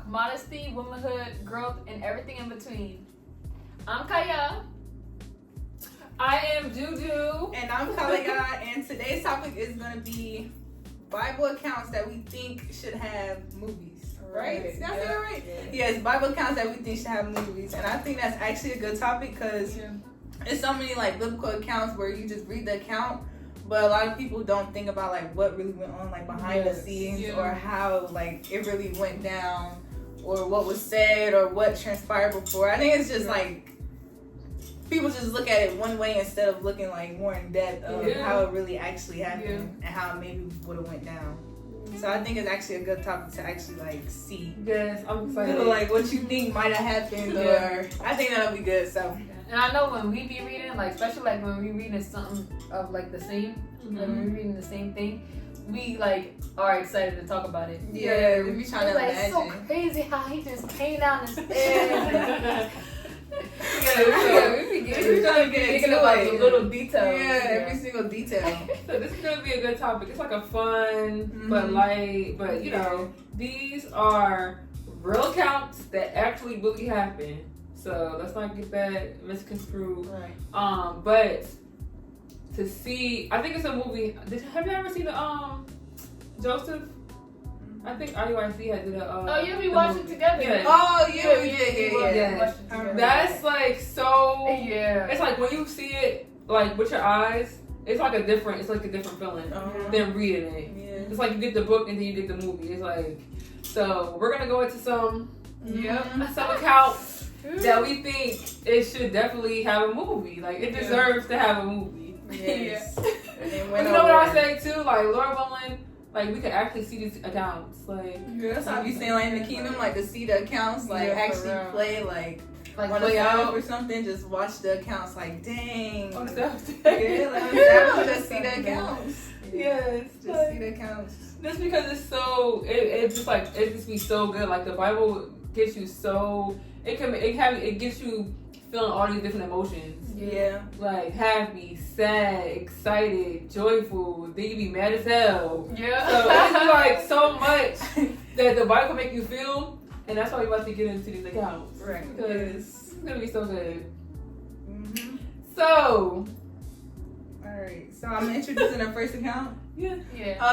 modesty, womanhood, growth, and everything in between. I'm Kaya. I am Juju. And I'm Kalia, and today's topic is going to be Bible accounts that we think should have movies. Right? Did I say that right? Yes, Bible accounts that we think should have movies. And I think that's actually a good topic because it's so many like biblical accounts where you just read the account, but a lot of people don't think about like what really went on like behind the scenes or how like it really went down or what was said or what transpired before. I think it's just like people just look at it one way instead of looking like more in depth of how it really actually happened and how it maybe would have went down. So I think it's actually a good topic to actually like see. Yes, I'm excited. Like what you think might have happened, or I think that'll be good. So. And I know when we be reading, like especially like when we reading something of like the same, like when we reading the same thing, we like are excited to talk about it. Yeah, we be trying to like, imagine. It's so crazy how he just came down the stairs. We be trying to get thinking about the little details. Yeah, every single detail. So this is gonna be a good topic. It's like a fun but light, but you know, these are real accounts that actually really happened. So let's not get that misconstrued. Right. But to see, I think it's a movie. Have you ever seen the Joseph? I think IUIC had did a. Oh yeah, we watched it together. Yeah. Oh yeah, we did. Yeah. That's like so. Yeah. It's like when you see it like with your eyes, it's like a different feeling than reading it. Yeah. It's like you get the book and then you get the movie. It's like, so we're gonna go into some accounts that we think it should definitely have a movie. Like it deserves to have a movie. Yes. You know what I say too? Like Lord willing, like we could actually see these accounts. Like that's how you saying like in the kingdom, like to see the accounts, like actually play like on play a out or something. Just watch the accounts, like dang. on stuff. Just see the accounts. Yes, just see the accounts. Just because it's so, it just be so good. Like the Bible gets you so, it gets you feeling all these different emotions. Yeah. Like happy, sad, excited, joyful. Then you be mad as hell. Yeah. So it's like so much that the Bible can make you feel, and that's why we're about to get into these accounts. Right. Because it's gonna be so good. Mm-hmm. So. Alright, so I'm introducing the first account. Yeah.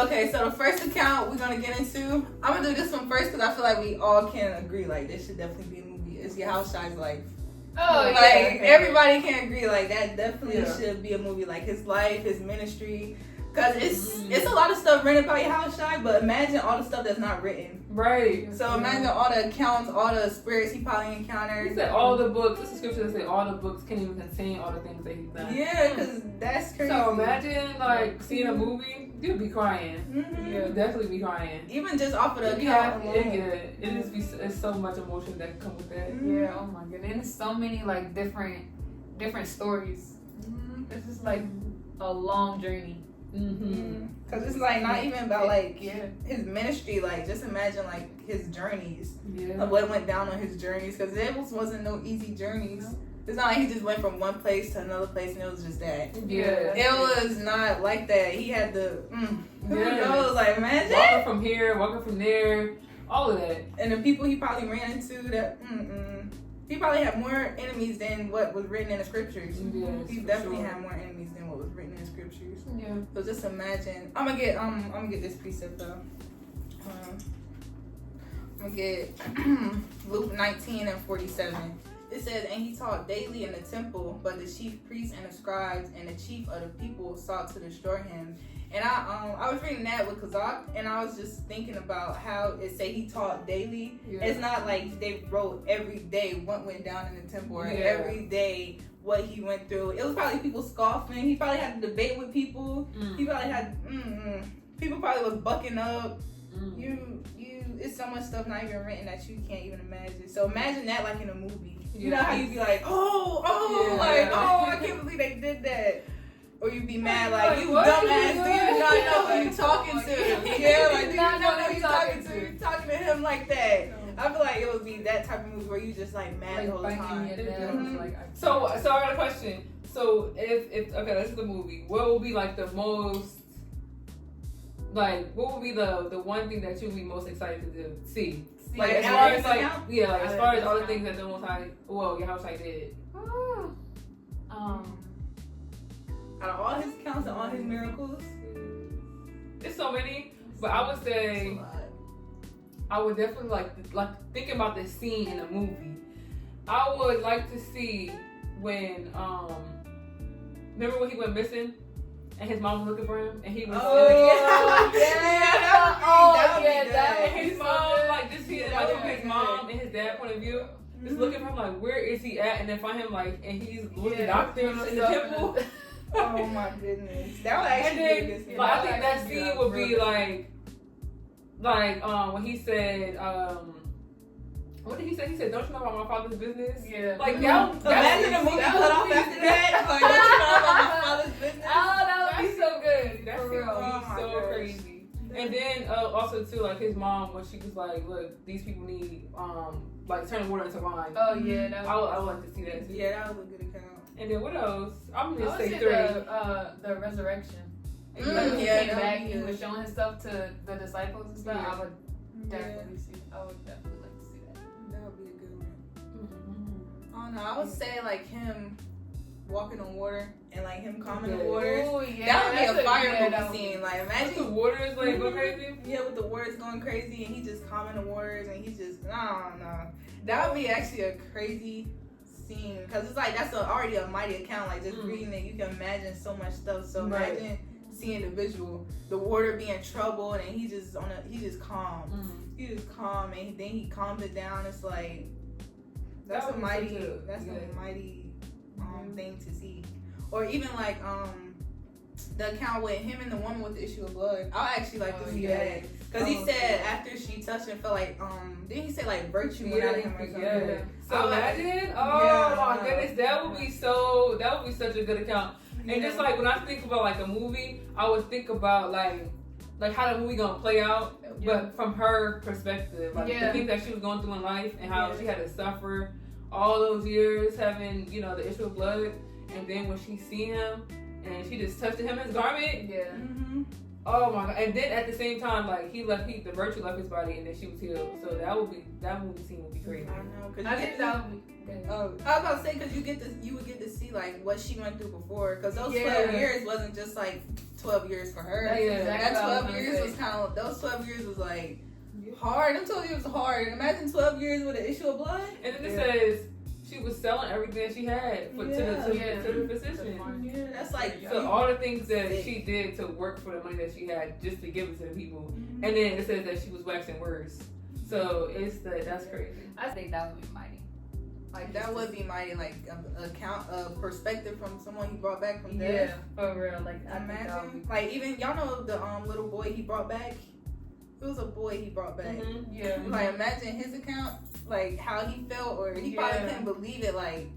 Okay, so the first account we're gonna get into, I'm gonna do this one first because I feel like we all can agree like this should definitely be a movie. It's Your House Shy's life. Oh like everybody can agree like that definitely should be a movie. Like his life, his ministry, because it's a lot of stuff written about Your House Shy, but imagine all the stuff that's not written. Right. So imagine all the accounts, all the spirits he probably encountered. He said all the books. This is scripture that say all the books can't even contain all the things that he's done. Yeah, because that's crazy. So imagine like seeing a movie, you'd be crying. Mm-hmm. You'd definitely be crying. Even just off of the account alone. It's so much emotion that come with that. Yeah. Oh my goodness. And there's so many like different stories. This is like a long journey. Because it's like not even about like his ministry, like just imagine like his journeys of what went down on his journeys, because it wasn't no easy journeys. It's not like he just went from one place to another place and it was just that. It was not like that. He had to like imagine walking from here, walking from there, all of that. And the people he probably ran into that he probably had more enemies than what was written in the scriptures. Yes, he definitely had more enemies than what was written in the scriptures. Yeah. So just imagine. I'm gonna get this precept though. I'm gonna get Luke 19:47. It says, "And he taught daily in the temple, but the chief priests and the scribes and the chief of the people sought to destroy him." And I was reading that with Kazakh, and I was just thinking about how it say he taught daily. It's not like they wrote every day what went down in the temple or every day what he went through. It was probably people scoffing. He probably had to debate with people. He probably had people probably was bucking up. It's so much stuff not even written that you can't even imagine. So imagine that like in a movie. You know how you'd be like, I can't believe they did that. Or you'd be mad like, you dumbass, do you not know who you're talking to? Yeah, like, do you not know who you're talking to? You're talking to him like that. I feel like it would be that type of movie where you just like mad the whole time. So I got a question. So if okay, this is the movie. What will be like the most, like what will be the one thing that you'll be most excited to see? Like as far as like as far as all the things that the Most High, Yahushua did. Out of all his accounts and all his miracles, it's so many. But I would say I would definitely like thinking about this scene in a movie. I would like to see when remember when he went missing and his mom was looking for him and he was and his mom like just seeing like from his mom and his dad point of view. Just looking for him like where is he at and then find him like and he's with the doctor in the temple. Oh my goodness. That would actually be a good scene. Like, I think that scene would be like when he said, what did he say? He said, "Don't you know about my father's business?" Yeah. Like imagine the movie cut off after that. Like, don't you know about my father's business? Oh, that would be so good. That scene would be so crazy. And then also too, like his mom when she was like, "Look, these people need like turn water into wine." Oh yeah, I would like to see that too. Yeah, that was a good account. And then what else? I'm gonna say 3. The resurrection. He came back. He was showing his stuff to the disciples and stuff. I would definitely see. I would definitely like to see that. That would be a good one. I don't know. I would say like him walking on water and like him calming the waters. Ooh, yeah, that would be a fire movie scene. Like imagine the water is like going crazy. Yeah, with the waters going crazy and he just calming the waters and he just no. That would be actually a crazy scene because it's like that's already a mighty account. Like just reading it, you can imagine so much stuff. So imagine seeing the visual, the water being troubled and he just calm. He just calm and then he calms it down. It's like that's a mighty thing to see. Or even like the account with him and the woman with the issue of blood. I actually like to see that because he said after she touched him, felt like didn't he say like virtue went out of him or something? Yeah. So imagine, my goodness, that would be such a good account. And just like when I think about like a movie, I would think about like how the movie gonna play out, but from her perspective, like the things that she was going through in life and how she had to suffer all those years having the issue of blood, and then when she see him and she just touched him his garment. Yeah. Oh my god! And then at the same time, like the virtue left his body, and then she was healed. So that movie scene would be crazy. I know. I think that would be. I was about to say because you would get to see like what she went through before because those 12 years wasn't just like 12 years for her. That 12 years was those 12 years was like hard. Them 12 years was hard. And imagine 12 years with an issue of blood. And then it says she was selling everything that she had to the physician. Yeah, that's like so all the things that she did to work for the money that she had just to give it to the people. And then it says that she was waxing worse. So that's crazy. I think that would be mighty. Like that would be mighty, like a perspective from someone he brought back from death. Yeah, for real. Like imagine, like even y'all know the little boy he brought back. It was a boy he brought back. Yeah. Like imagine his account, like how he felt, or he probably couldn't believe it. Like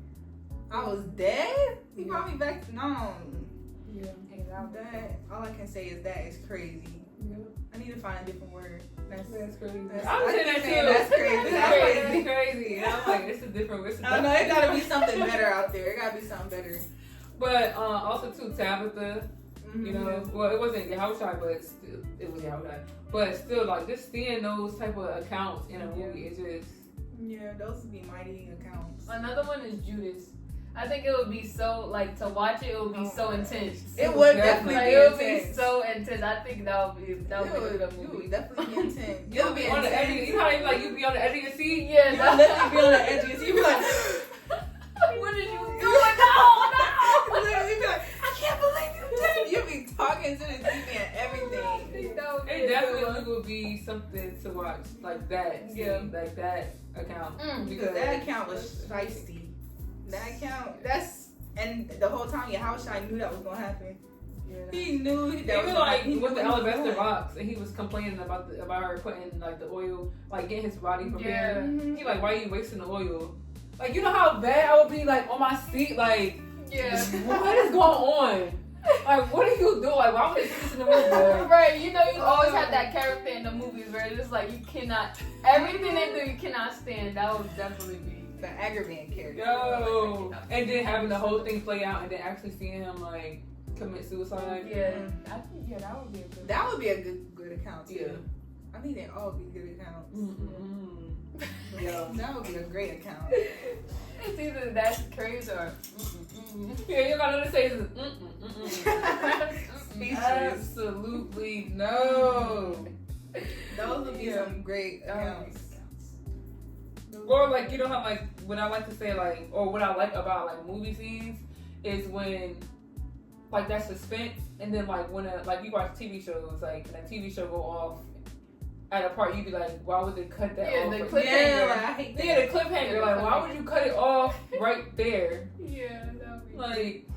I was dead. He brought me back. No. Yeah. That all I can say is that is crazy. Yeah. I need to find a different word. That's crazy. I'm saying that too. That's crazy. That's crazy. And I'm like, it's a different word. I know it gotta be something better out there. It gotta be something better. But also too, Tabitha. Well, it wasn't Yahushua, but still, it was Yahushua. But still, like just seeing those type of accounts in a movie is just those would be mighty accounts. Another one is Judas. I think it would be so to watch it. It would be so intense. It would definitely be it intense. Would be so intense. I think that would be a good movie. It would definitely be intense. You would be on the edge. You know how you be on the edge of your seat? Yeah, you literally be on the edge of your seat. You be like, what did you do? No. Literally be like, I can't believe you did. You be talking to the TV and everything. It definitely would be something to watch, like that. Like that account. Because that account was shiesty. That account, and the whole time Yahushua knew that was gonna happen. Yeah, he knew that was like with the alabaster box, and he was complaining about her putting like the oil, like getting his body prepared. He like, why are you wasting the oil? Like, you know how bad I would be like on my seat, like, what is going on? Like, what are you doing? Like, why would they do this in the movie? Right, you always have that character in the movies where it's like you cannot, everything they do you cannot stand. That would definitely be the aggravating character. Yo, and then having the whole thing play out, and then actually seeing him like commit suicide. Yeah, I think that would be a good. That would be a good account too. Yeah, I think they all be good accounts. Yeah. That would be a great account. It's either that's crazy or Yeah, you gotta say is Speechless. absolutely no. Those would be some great accounts. Or like, you know how like when I like to say like, or what I like about like movie scenes is when like that suspense, and then like when like you watch TV shows, like when a TV show go off at a part, you be like, why would they cut that off? the Like, cliffhanger. Yeah, like, I hate that. yeah, the cliffhanger. Yeah, the Like, why cliffhanger. would you cut it off right there? Yeah, that would be Like,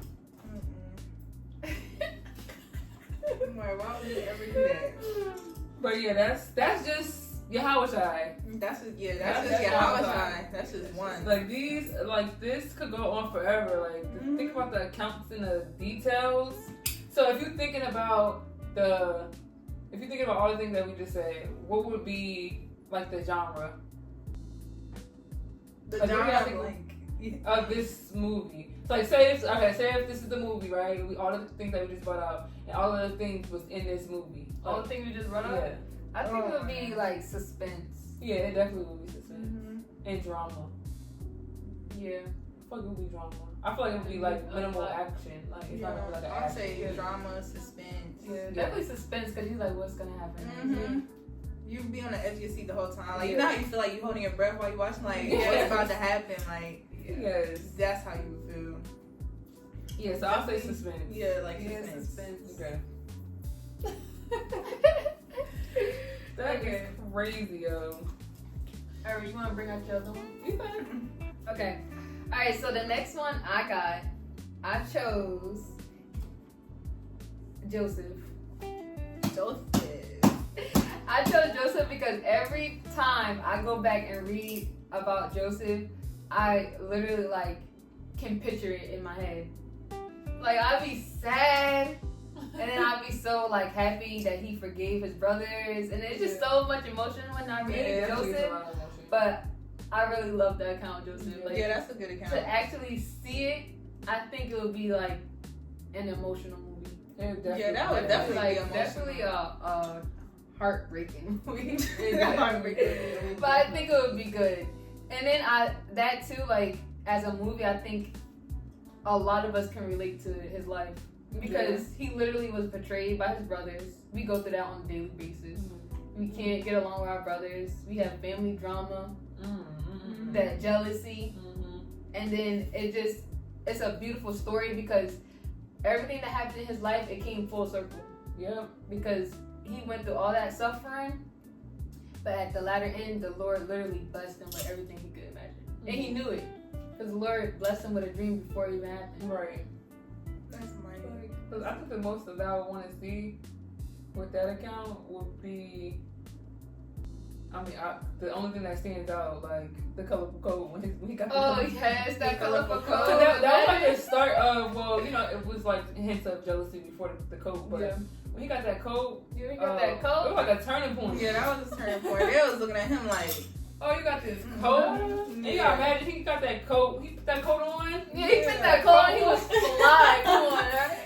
I'm like, why would you ever do that? but yeah, that's just Yahushai. That's just That's how all That's just one. Like these, like this could go on forever. Like think about the accounts and the details. So if you're thinking about all the things that we just said, what would be like the genre The Like, genre, I think- like, of this movie? So like say if this is the movie, right? All of the things that we just brought out, and all of the things was in this movie. all Like, the things you just brought up. yeah, I think it would be like suspense. yeah, it definitely would be suspense and drama. Yeah. I feel like it would be drama. I feel like it would be like minimal action. Like it's not gonna be like an I'll action. say drama, suspense. Yeah, definitely suspense because you're like, what's gonna happen? Mm-hmm. You be on the edge of your seat the whole time. Like, you Yeah. know how you feel like you holding your breath while you watching, like, Yeah. what's about to happen? Like, Yes. that's how you feel. Yeah, so I'll say suspense. Yeah, like Yeah, suspense. suspense. Okay. That is crazy, yo. Alright, you want to bring out your other one? You fine? Okay. Alright, so the next one I chose Joseph. Joseph. I chose Joseph because every time I go back and read about Joseph, I literally like can picture it in my head. Like I'd be sad, and then I'd be so like happy that he forgave his brothers, and it's just so much emotion when I read Yeah, Joseph. But I really love the account of Joseph. Like, Yeah, that's a good account. to actually see it, I think it would be like an emotional movie. Yeah, that would definitely like be emotional. definitely a heartbreaking movie. Heartbreaking. But I think it would be good. And then that too, like as a movie, I think a lot of us can relate to his life because he literally was betrayed by his brothers. We go through that on a daily basis. We can't get along with our brothers. We have family drama, that jealousy, and then it's a beautiful story because everything that happened in his life, it came full circle. Yeah. Because he went through all that suffering, but at the latter end, the Lord literally blessed him with everything he could imagine. And he knew it. Because the Lord blessed him with a dream before it even happened. Right. That's mighty. Because I think the most that I would want to see with that account would be, the only thing that stands out, like the colorful coat when he got the coat. Yes, that colorful So coat. that was like the start of, well, you know, it was like hints of jealousy before the coat, but when he got that coat, You got that it coat? was like a turning point. Yeah, that was a turning point. They was looking at him like, Oh, you got this coat? And you gotta imagine he got that coat. He put that coat on. Yeah, he put that coat on. He was fly. Come on, right?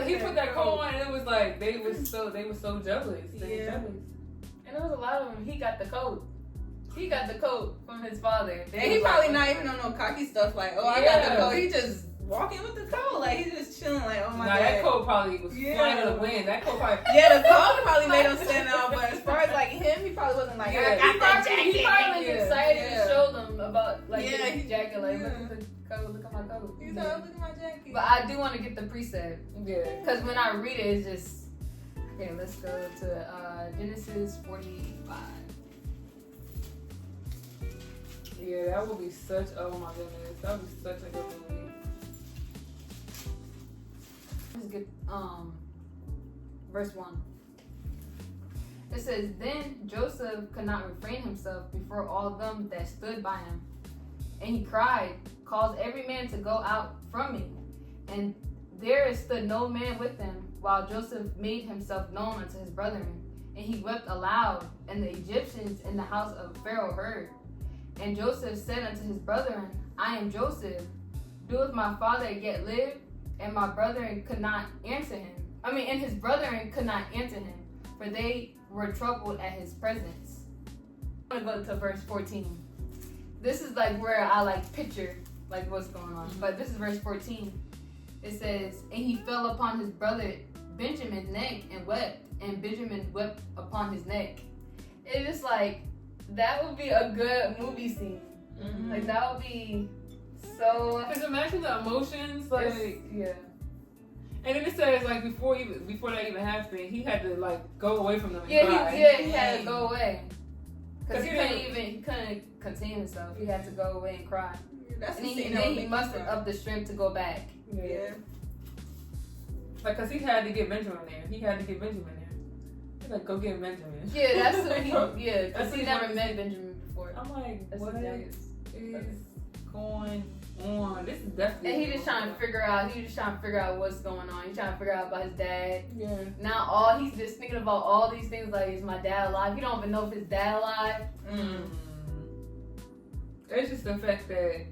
He put that coat on, and it was like they were so jealous. They were jealous. And there was a lot of them. He got the coat. He got the coat from his father. and he probably not even on no cocky stuff like, oh, I got the coat. He just walking with the coat. Like, he just chilling like, oh my God. That coat probably was flying in the wind. That coat probably. Yeah, the coat probably made him stand out, but as far as like him, he probably wasn't like, I got that jacket. He probably was excited to show them about like Yeah, his jacket. Like, yeah. look at the coat. Look at my coat. He's like, look at my jacket. But I do want to get the precept Yeah. because when I read it, it's just okay. Let's go to Genesis 45. Yeah, that would be such. Oh my goodness, that would be such a good movie. Let's get verse 1. It says, Then Joseph could not refrain himself before all them that stood by him. And he cried, Cause every man to go out from me. And there stood no man with him, while Joseph made himself known unto his brethren. And he wept aloud, and the Egyptians in the house of Pharaoh heard. And Joseph said unto his brethren, I am Joseph. Doeth my father yet live? And my brethren could not answer him. And his brethren could not answer him, for they were troubled at his presence. I'm gonna go to verse 14. This is like where I like picture like what's going on. But this is verse 14. It says, and he fell upon his brother Benjamin's neck and wept, and Benjamin wept upon his neck. It's just like, that would be a good movie scene. Mm-hmm. Like, that would be so... Because imagine the emotions, like... Yeah. And then it says, like, before that even happened, he had to, like, go away from them and Yeah, cry. he had to go away. Because he couldn't contain himself. He had to go away and cry. That's And the then he mustered up the strength to go back. Yeah. Like, because he had to get Benjamin there. He's like, go get Benjamin. Yeah, that's what he... Yeah, because he never met Benjamin before. I'm like, That's what his is youngest. going on? This is definitely... And he just trying to figure out what's going on. He's trying to figure out about his dad. Yeah. Now he's just thinking about all these things like, is my dad alive? He don't even know if his dad alive. It's just the fact that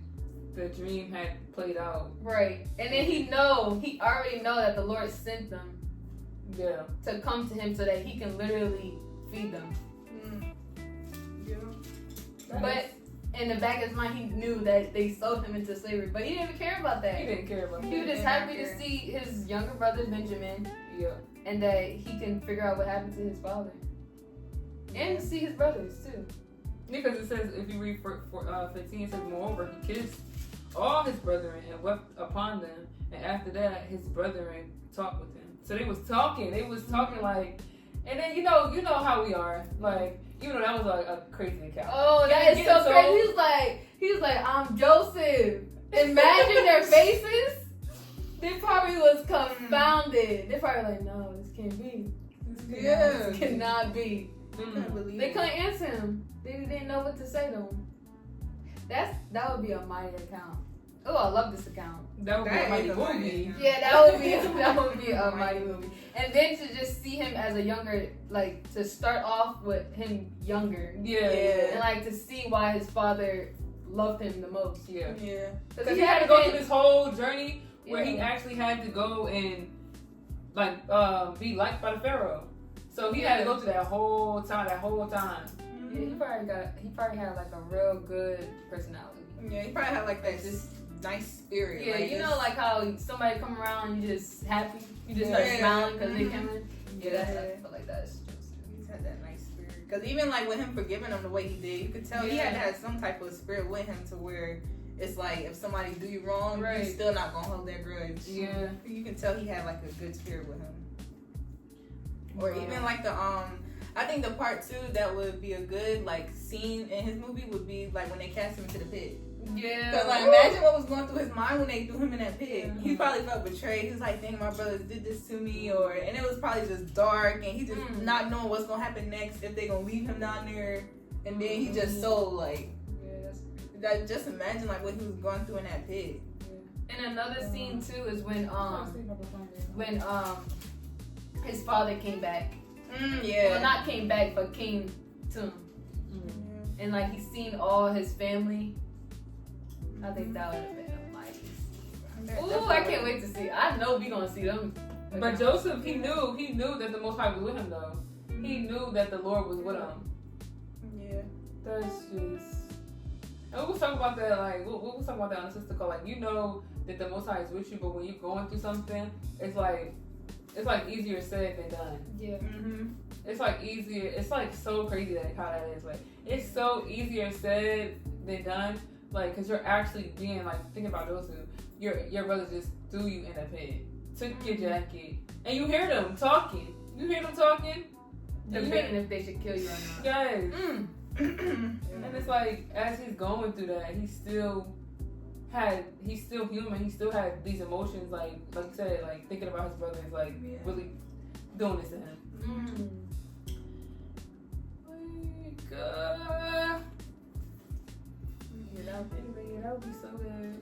the dream had played out. Right. And then he already know that the Lord sent them Yeah. to come to him so that he can literally feed them. Yeah. But in the back of his mind, he knew that they sold him into slavery. But he didn't even care about that. He didn't care about He was just happy to see his younger brother Benjamin, Yeah. and that he can figure out what happened to his father, and to see his brothers too. Because it says, if you read 15, it says, moreover, he kissed all his brethren and wept upon them. And after that, his brethren talked with him. So they was talking like, and then you know how we are. Like, even though that was like a crazy account. Oh, that is so crazy. He was like, I'm Joseph. Imagine their faces. They probably was confounded. They probably like, no, this can't be. This cannot be. They couldn't answer him. They didn't know what to say to him. That would be a mighty account. Oh, I love this account. That would be a mighty movie. Yeah, that would be a mighty movie. And then to just see him as a younger, like to start off with him younger. Yeah. And like to see why his father loved him the most. Yeah. Yeah. Because he had to go through this whole journey where he actually had to go and like be liked by the Pharaoh. So he had to go through that whole time. Yeah, he probably had like a real good personality. Yeah, he probably had like that just nice spirit. Yeah, like, you know, like how somebody come around and you just happy, you just start smiling because they came in. Yeah, I feel like that's just. He's had that nice spirit. Because even like with him forgiving him the way he did, you could tell he had to have some type of spirit with him to where it's like if somebody do you wrong, you're still not gonna hold that grudge. Yeah, you can tell he had like a good spirit with him. Or even like the I think the part 2 that would be a good like scene in his movie would be like when they cast him into the pit. Yeah. Cause like imagine what was going through his mind when they threw him in that pit. He probably felt betrayed. He was like, "Dang, my brothers did this to me," and it was probably just dark, and he just not knowing what's gonna happen next if they gonna leave him down there, and then he just so like. That just imagine like what he was going through in that pit. And another scene too is when his father came back. Well, not came back, but came to him. And like he's seen all his family. I think that would have been a mighty. Ooh, I can't wait to see. I know we gonna see them. But Joseph, he knew that the Most High was with him though. He knew that the Lord was with him. Yeah. That's just. And we was talking about that, like, we was talking about that on the sister call. Like, you know that the Most High is with you, but when you're going through something, it's like easier said than done. Yeah. It's like easier. It's like so crazy that how that is. Like, it's so easier said than done. Like, cause you're actually being like, think about those two. Your brother just threw you in a pit, took your jacket, and you hear them talking. Debating if they should kill you or not. Yes. And it's like, as he's going through that, he's still human. He still had these emotions, like you said, like thinking about his brothers, like really doing this to him. That would be so good.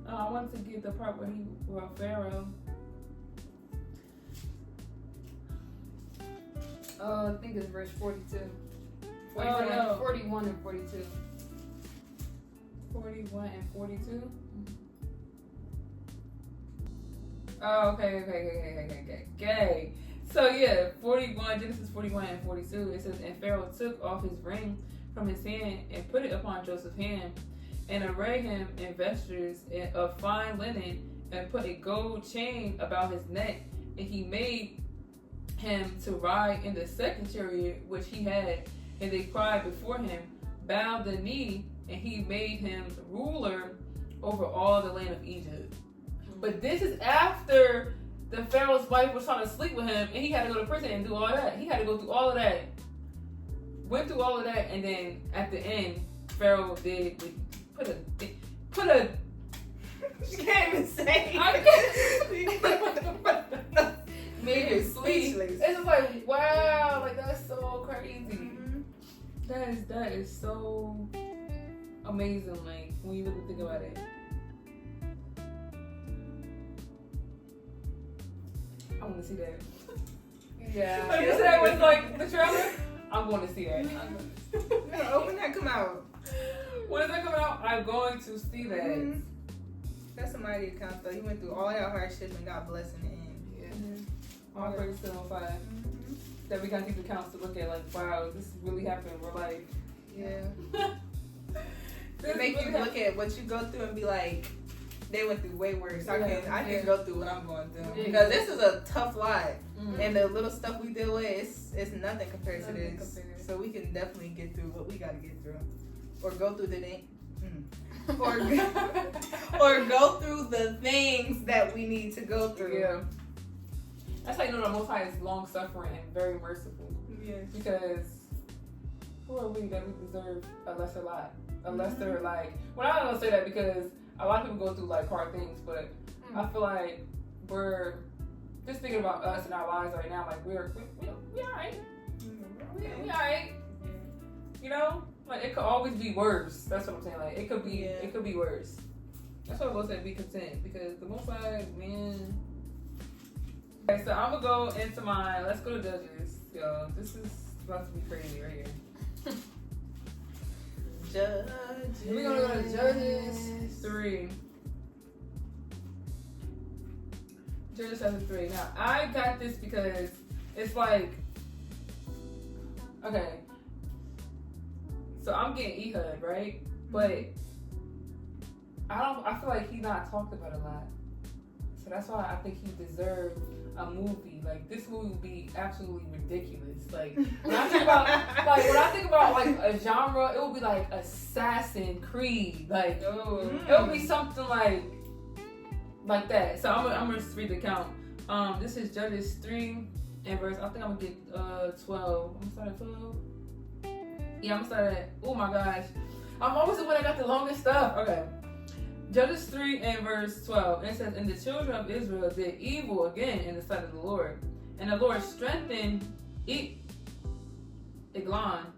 I wanted to get the part where he brought Pharaoh. I think it's verse 42. 41 and 42. 41 and 42? Oh, okay. So yeah, 41, Genesis 41 and 42, it says, and Pharaoh took off his ring from his hand and put it upon Joseph's hand, and arrayed him in vestures of fine linen, and put a gold chain about his neck, and he made him to ride in the second chariot which he had, and they cried before him, bowed the knee, and he made him ruler over all the land of Egypt. But this is after the Pharaoh's wife was trying to sleep with him, and he had to go to prison and do all that. He had to go through all of that. Went through all of that, and then at the end, Pharaoh did put a. She can't even say. Made it speechless. It's just like, wow, like that's so crazy. Mm-hmm. That is so amazing. Like when you really think about it. I want to see that. Yeah. Like you said, was like the trailer. I'm going to see that. No, when that come out? When does that come out? I'm going to see that. Mm-hmm. That's somebody account though. He went through all that hardship and got blessed in the end. Yeah. All praise to the Most High. Mm-hmm. That we got these accounts to look at, like, wow, this is really happening in real life. Yeah. It make you look at what you go through and be like, they went through way worse. I can go through what I'm going through. Yeah. Because this is a tough life. Mm-hmm. And the little stuff we deal with, it's nothing compared to this. So we can definitely get through what we got to get through. Or go through or go through the things that we need to go through. Yeah. That's how you know the Most High is long suffering and very merciful. Yes. Because who are we that we deserve a lesser lot? A lesser, like, well, I don't say that because a lot of people go through like hard things, but I feel like we're just thinking about us and our lives right now. Like we alright. We alright. You know, like it could always be worse. That's what I'm saying. Like it could be worse. That's why I will say be content because the Most High, man. Okay, so I'm gonna go into mine. Let's go to Judges, yo. This is about to be crazy right here. Judges. We're gonna go to Judges 3. Judges chapter 3. Now I got this because it's like, okay. So I'm getting Ehud, right? But I feel like he's not talked about a lot. So that's why I think he deserved a movie. Like this movie would be absolutely ridiculous. Like when I think about like a genre, it would be like Assassin's Creed. Like it would be something like that. So I'm gonna just read the count. This is Judges 3 and verse. I think I'm gonna get 12. I'm gonna start at 12. Yeah, I'm gonna start at. Oh my gosh, I'm always the one that got the longest stuff. Okay. Judges 3 and verse 12. And it says, and the children of Israel did evil again in the sight of the Lord. And the Lord strengthened Eglon,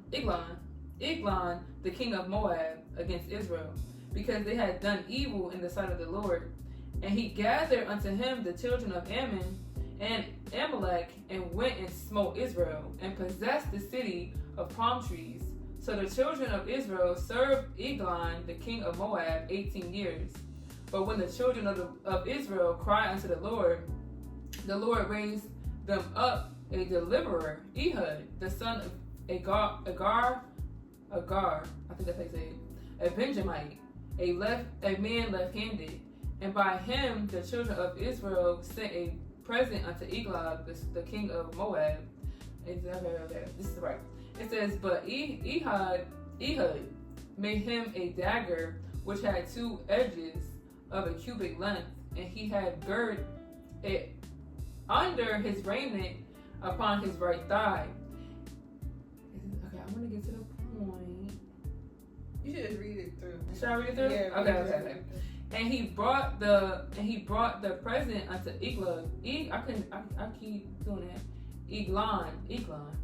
the king of Moab, against Israel, because they had done evil in the sight of the Lord. And he gathered unto him the children of Ammon and Amalek, and went and smote Israel, and possessed the city of palm trees. So the children of Israel served Eglon, the king of Moab, 18 years. But when the children of Israel cried unto the Lord raised them up a deliverer, Ehud, the son of Agar, I think that's how you say it, a Benjamite, a man left-handed. And by him the children of Israel sent a present unto Eglon, the king of Moab. This is right. It says, but Ehud made him a dagger which had 2 edges of a cubit length, and he had girt it under his raiment upon his right thigh. Okay, I'm gonna get to the point. You should read it through. Should I read it through? Yeah. Okay. And he brought the present unto Eglon. I keep doing that. Eglon.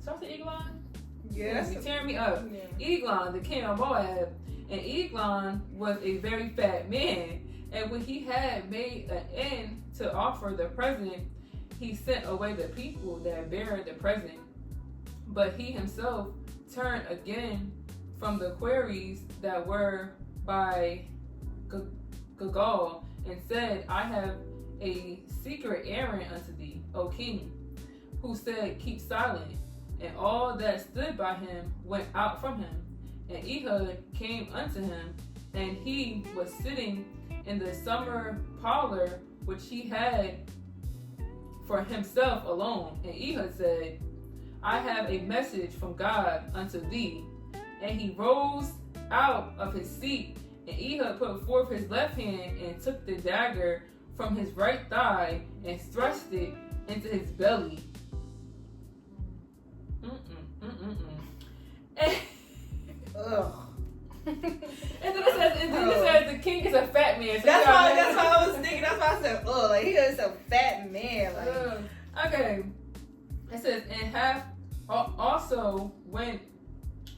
So I say Eglon? Yes. You're tearing me up. Yeah. Eglon, the king of Moab, and Eglon was a very fat man. And when he had made an end to offer the present, he sent away the people that bare the present. But he himself turned again from the quarries that were by Gilgal, and said, I have a secret errand unto thee, O king. who said, "Keep silent." And all that stood by him went out from him. And Ehud came unto him, and he was sitting in the summer parlor which he had for himself alone. And Ehud said, "I have a message from God unto thee." And he rose out of his seat, and Ehud put forth his left hand and took the dagger from his right thigh and thrust it into his belly. Ugh. And then it says the king is a fat man. So That's why I was thinking. That's why I said, "Oh, like he is a fat man." Like, okay. It says, and half also went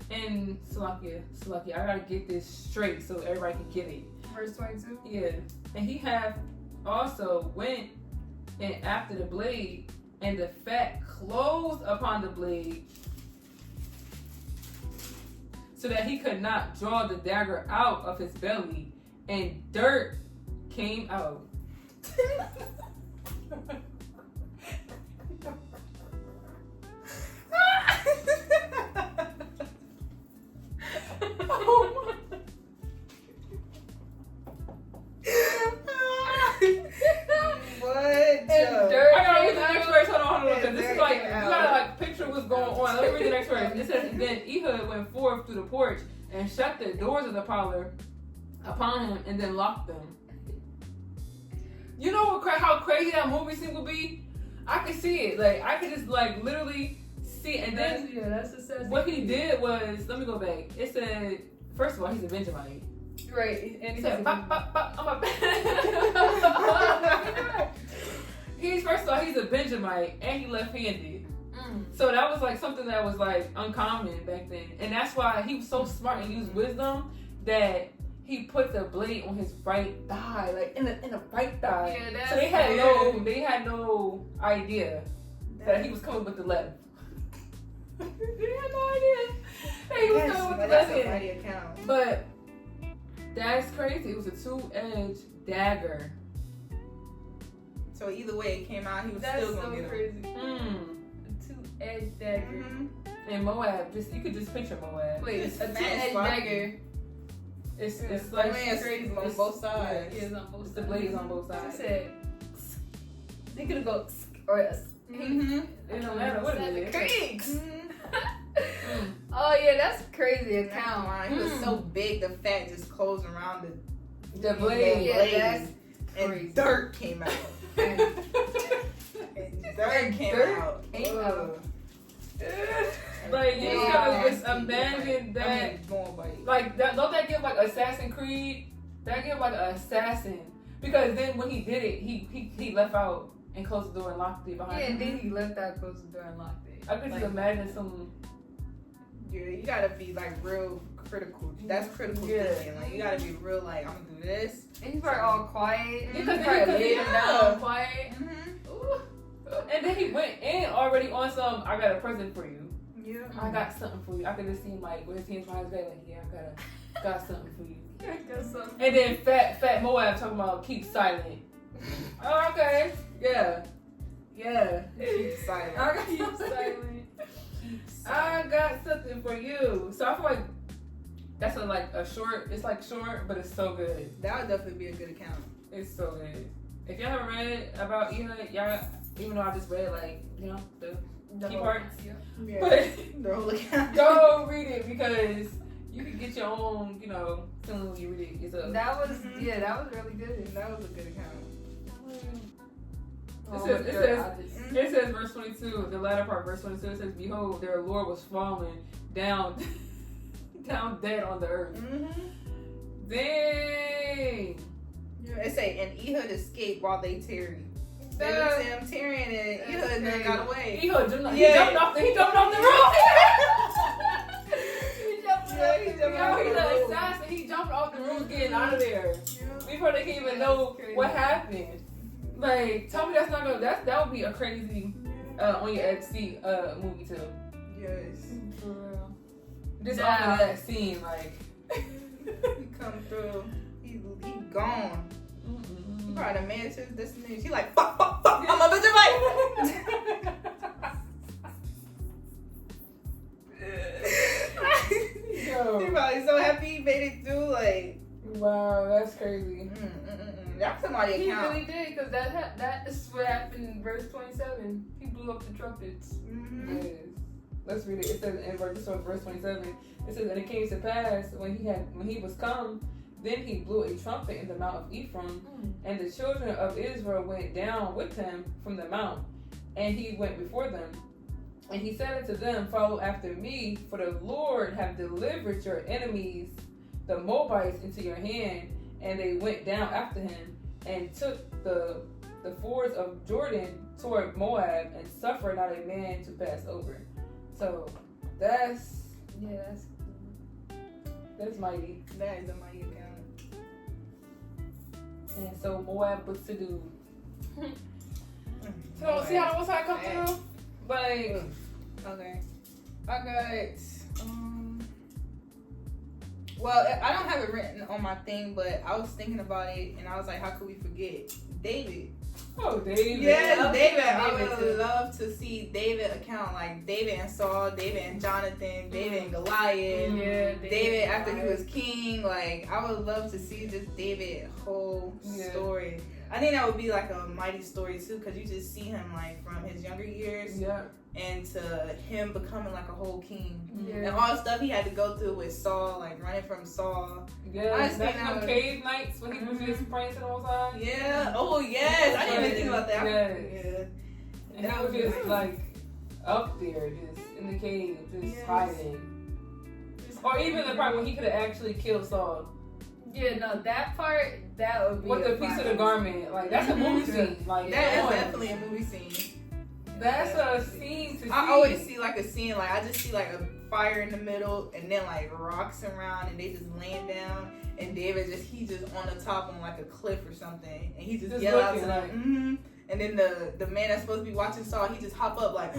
in Salakia. I gotta get this straight so everybody can get it. Verse 22. Yeah. And he half also went in after the blade, and the fat closed upon the blade, so that he could not draw the dagger out of his belly, and dirt came out. What? Dirt I gotta read came the next out. verse. Hold on. Because this Dirt is like, came you out. gotta like picture what's going on. Let me read the next verse. It says, then Ehud went forth through the porch and shut the doors of the parlor upon him and then locked them. You know what? How crazy that movie scene would be? I could see it. Like, I could just like literally see it. And then That's assassination. what he did was, let me go back. It said, first of all, he's a Benjamite. Right. And He said, "Bop, bop, bop, I'm a He's first of all, he's a Benjamite and he left-handed. So that was like something that was like uncommon back then. And that's why he was so smart and used wisdom that he put the blade on his right thigh, like in the right thigh. Yeah, that's so they had no idea that he was coming with the left. They had no idea that he was coming with the That's left a hand. mighty account. But that's crazy. It was a two-edged dagger. So either way it came out, he was That's still gonna so get him. crazy. A two-edged dagger. And Moab, you could just picture Moab. Wait, It's a mad two-edged sloppy. dagger. It's That like man's crazy on both sides. Yeah, it's on both It's sides. the blades on both I sides. said, they could have go or Mm-hmm. It don't matter what it is. Creeks. Mm-hmm. Oh yeah, that's crazy Account. account. He was so big, the fat just closed around The blade. Yeah, that's and crazy. dirt came out. And dirt came out. came out. Like, you Yeah. gotta just imagine that. I mean, going by. Like, don't that give like Assassin's Creed? That give like an assassin. Because then when he did it, he left out and closed the door and locked it behind Yeah, him. and then he left out, closed the door, and locked it. I could just imagine some. Yeah, you gotta be like real critical. That's critical Yeah. thinking. Like, you gotta be real. Like, I'm gonna do this. And he's probably all quiet. Yeah, He 'cause probably then he- laid him yeah. down quiet. Mm-hmm. Ooh. And then he went in already on some. I got a present for you. Yeah. I got something for you. I could just see him like with his hands behind his back, like, yeah, I got something for you. I guess so. And then fat Moab talking about keep silent. Oh, okay. Yeah. Keep silent. I got Keep silent. I got something for you. So I feel like that's a short. It's like short, but it's so good. That would definitely be a good account. It's so good. If y'all haven't read about Ehud, y'all, even though I just read the key parts, Yeah. but The whole account. go read it because you can get your own, feeling when you read it yourself. That was Mhm. that was really good. That was a good account. It says verse 22, the latter part, verse 22, it says, "Behold, their Lord was fallen down dead on the earth." Mm-hmm. Dang. Yeah, it say, and Ehud escaped while they tarried. They That- looked at him tearing and Ehud then crazy. got away. He jumped off the roof. Yeah, he jumped off He's the an roof. assassin. He jumped off the roof getting out of there Yeah. before they can even know what happened. Like, tell me that's not gonna. That would be a crazy on your edge seat movie too. Yes. For real. Just Nah. off of that scene, like. He come through. He gone. He probably made it to his destination. He like, fuck, I'm a Benjamite. made it through. Like, wow, that's crazy. That's somebody He account. really did, because that is what happened in verse 27. He blew up the trumpets. Yes. Let's read it. It says in verse 27. It says, and it came to pass when he was come, then he blew a trumpet in the mount of Ephraim, and the children of Israel went down with him from the mount, and he went before them. And he said unto them, follow after me, for the Lord hath delivered your enemies, the Moabites, into your hand. And they went down after him, and took the fords of Jordan toward Moab, and suffered not a man to pass over. So that's mighty. That is a mighty account. And so Moab was to do. So Moab. see how the Most High come through? Like, okay, I got. Well, I don't have it written on my thing, but I was thinking about it, and I was like, how could we forget David? oh, David. Yeah, David. I David would too. love to see David account, like David and Saul, David and Jonathan, David and Goliath. Yeah, David after he was king. Like, I would love to see just David whole story. I think that would be like a mighty story too, because you just see him like from his younger years Yeah. and to him becoming like a whole king. Yeah. And all the stuff he had to go through with Saul, like running from Saul. Yeah. I just Back think in that the was- cave nights when he was just praying to the Most High. Yeah. Oh yes. I didn't even think about that. Yes. Yeah. And he was just like up there, just in the cave, just Yes. hiding. Or even the part when he could have actually killed Saul. Yeah, no, that part, that would be With the a piece of fire. the garment. Like, that's a movie scene. Like, That come is on. definitely a movie scene. That's a scene to see. I always see like a scene, like I just see like a fire in the middle and then like rocks around and they just laying down and David he just on the top on like a cliff or something and he just yell out to looking them, and then the man that's supposed to be watching Saul, he just hop up like,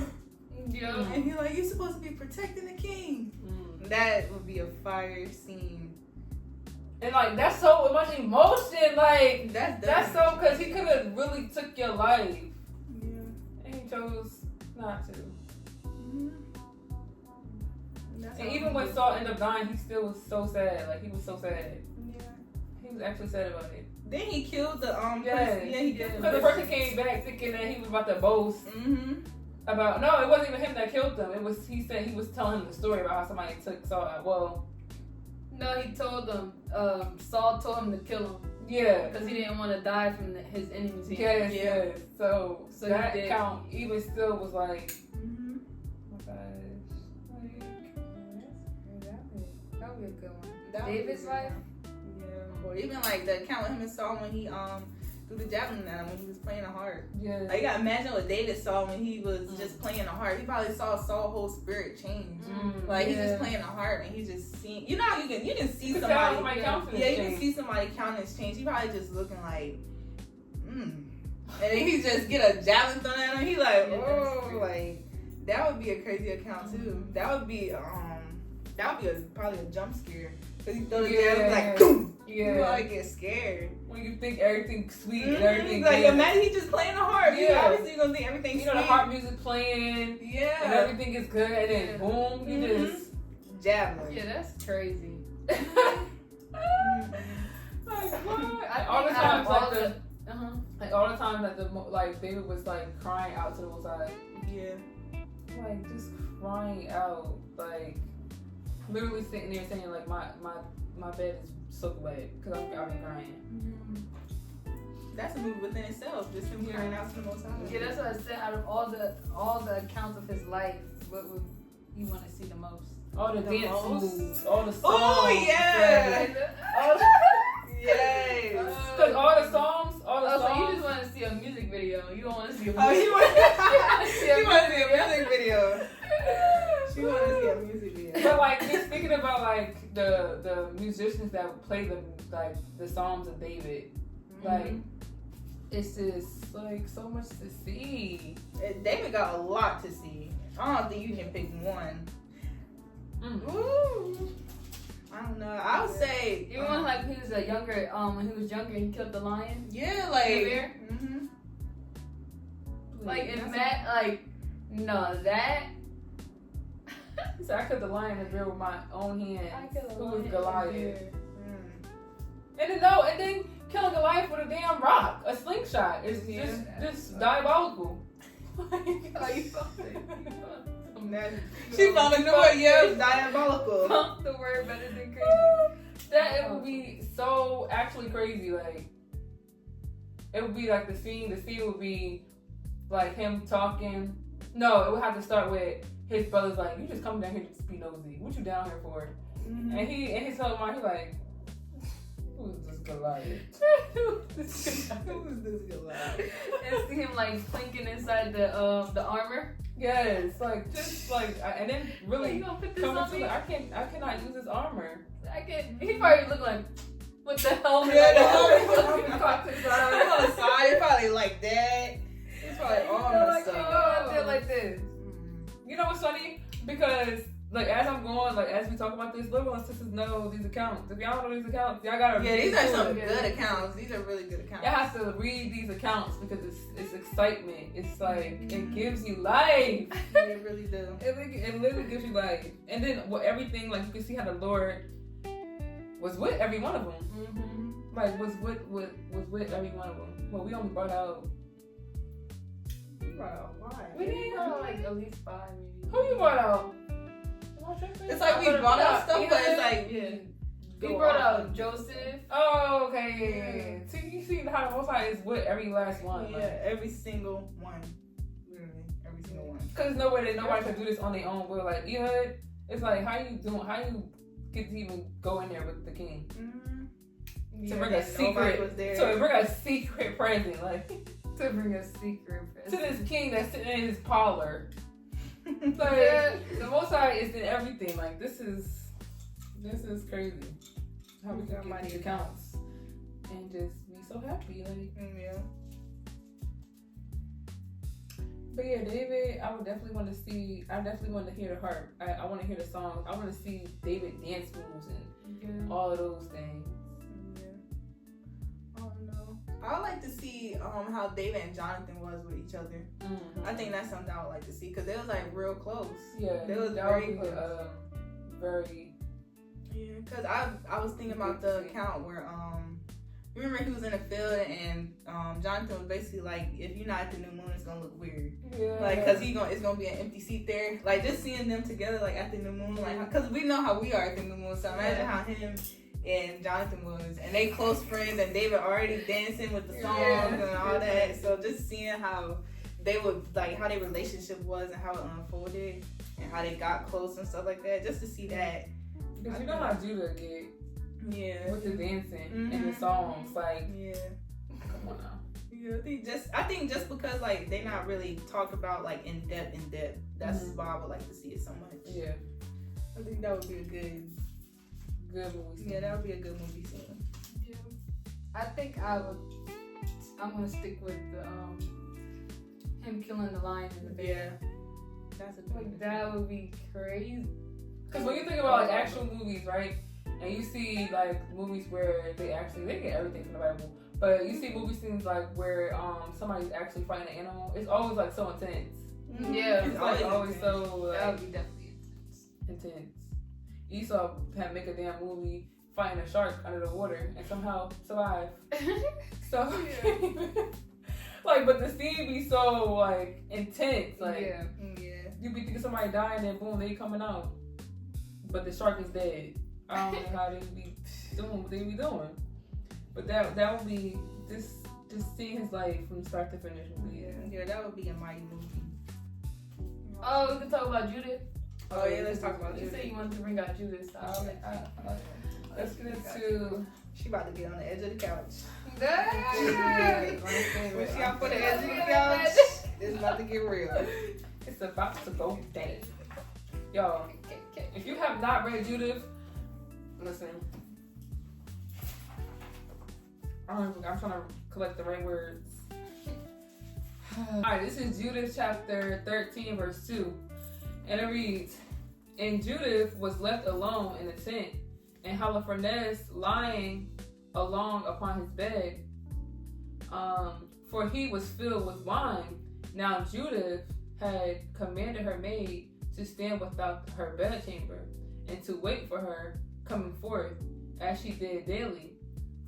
Yeah. and he's like, you're supposed to be protecting the king. Mm. That would be a fire scene. And like, that's so much emotion. Like, That's that's so, because he could have really took your life. Yeah. And he chose not to. That's And how even I when feel. Saul ended up dying, he still was so sad. Like, he was so sad. Yeah. He was actually sad about it. Then he killed the Yes. person. Yeah, he killed Because the person came back thinking that he was about to boast about. No, it wasn't even him that killed them. It was, he said he was telling him the story about how somebody took Saul out. Well, No, he told them, Saul told him to kill him yeah. because he didn't want to die from his enemies. Yes, Yeah. yes. So So that he did. count even still was like, Mm-hmm. oh my gosh. Like, That would be a good one. That would David's be life? Yeah. Or even like the account with him and Saul when he threw the javelin at him when he was playing the harp. yeah. Like you gotta imagine what David saw when he was just playing the harp. He probably saw Saul's whole spirit change. Like he's just playing the harp and he's just seeing. You know how you can see You can tell somebody. somebody countenance Yeah, you can change. see somebody countenance change. He probably just looking like, And then he just get a javelin thrown at him. He like, Yeah, oh, that's like that would be a crazy account too. That would be probably a jump scare. Cause he throw the javelin like, boom. You Yeah. probably get scared. When you think everything's sweet and everything Like good. imagine he just playing the harp. Yeah. Obviously you're gonna think everything's You know, the sweet. harp music playing and Yeah. everything is good and then boom, you just Javelin. Yeah, that's crazy. like what? I all the think out times of all like the Uh-huh. like all the time that like David was like crying out to the Most High. Yeah. Like just crying out, like literally sitting there saying like my bed is soaked wet because I've been crying. That's a movie within itself. Just him crying out to the Most High. Yeah, that's what I said. Out of all the accounts of his life, what would you want to see the most? All the The dance most? moves, all the songs. Oh yeah. All Yes. Because all the songs, So you just want to see a music video. You don't want to see a movie. Oh, he wants See a to see a video. music video. She wants to see a music video. But like just thinking about like the musicians that play the Psalms of David, like it's just like so much to see. David got a lot to see. I don't think you can pick one. Mm. Ooh. I don't know. I would say Even when like he was a younger, when he was younger, he killed the lion. yeah, like The bear? Like in that, like no, that He said, I killed the lion and the bear with my own hands. Who was Goliath? And then killing Goliath with a damn rock, a slingshot. It's just diabolical. She found a new word. Yeah, diabolical. Pump the word better than crazy. That it would be so actually crazy. Like it would be like the scene. The scene would be like him talking. No, it would have to start with his brother's like, "You just come down here to be nosy. What you down here for?" Mm-hmm. And he in his whole mind, he like, "Who's this Goliath? Who's this Goliath?" And see him like clinking inside the armor. Yes, like just like, and then really you gonna put this coming on to me? I cannot use this armor. I can. He probably look like, what the hell? Yeah, the helmet cocked to the side. It's probably like that. It's probably all messed up. I feel like this. You know what's funny? Because like as I'm going, like as we talk about this, little and sisters know these accounts. If y'all don't know these accounts, y'all gotta yeah, read these are through some it. good accounts. These are really good accounts. Y'all have to read these accounts because it's excitement. It's like it gives you life. They really do. It literally gives you life. And then everything, like you can see how the Lord was with every one of them. Mm-hmm. Like was with every one of them. Well, we only brought out. Why? We didn't know like at least 5 maybe. Who you brought out? It's like we brought out stuff, but it's like we brought out Joseph. Oh, okay. See, you see how the Most High is with every last one. Yeah, like. every single one. Literally, every single one. Because nobody can do this on their own will. Like, Ehud, it's like, how you get to even go in there with the king? Mm-hmm. To bring a secret. To bring a secret present. Like, to bring a secret present. To this king that's sitting in his parlor. Like, the Most High is in everything. Like, this is crazy. How we can get these accounts and just be so happy. Like, yeah. But yeah, David, I definitely want to hear the harp. I want to hear the songs. I want to see David dance moves and all of those things. Yeah. Oh no. I would like to see how David and Jonathan was with each other. Mm-hmm. I think that's something I would like to see because they was like real close. Yeah, they was very close. Very. Yeah, because I was thinking about the account where remember he was in the field and Jonathan was basically like, if you're not at the new moon, it's gonna look weird. Yeah. Like, cause it's gonna be an empty seat there. Like, just seeing them together like at the new moon, like, cause we know how we are at the new moon. So imagine how him and Jonathan was, and they close friends, and David already dancing with the songs and all that. So just seeing how they would like how their relationship was and how it unfolded and how they got close and stuff like that. Just to see that. Because you know how Judah get. Yeah. With the dancing and the songs, like come on now. Yeah, I think just because like they not really talk about like in depth. That's why I would like to see it so much. Yeah. I think that would be a good movie scene. Yeah, that would be a good movie scene. Yeah. I think I'm gonna stick with the him killing the lion in the bear. Yeah. That's a like that would be crazy. Because when you think about like actual movies, right? And you see like movies where they get everything from the Bible, but you see movie scenes like where somebody's actually fighting an animal. It's always like so intense. Yeah, it's like always so like, that would be definitely intense. Esau had make a damn movie fighting a shark under the water and somehow survive. So like, but the scene be so like intense. Like you be thinking somebody dying and boom, they coming out, but the shark is dead. I don't know how they be doing what they be doing, but that would be just seeing his life from start to finish. Yeah, that would be a mighty movie. Oh, we can talk about Judith. Oh yeah, let's talk about Judith. You said you wanted to bring out Judith. Let's get into. She about to get on the edge of the couch. When she on the edge of the couch, it's about to get real. It's about to go down. Y'all, if you have not read Judith, listen. I'm trying to collect the right words. Alright, this is Judith chapter 13, verse 2. And it reads, And Judith was left alone in the tent, and Holofernes lying along upon his bed, for he was filled with wine. Now Judith had commanded her maid to stand without her bedchamber, and to wait for her coming forth, as she did daily.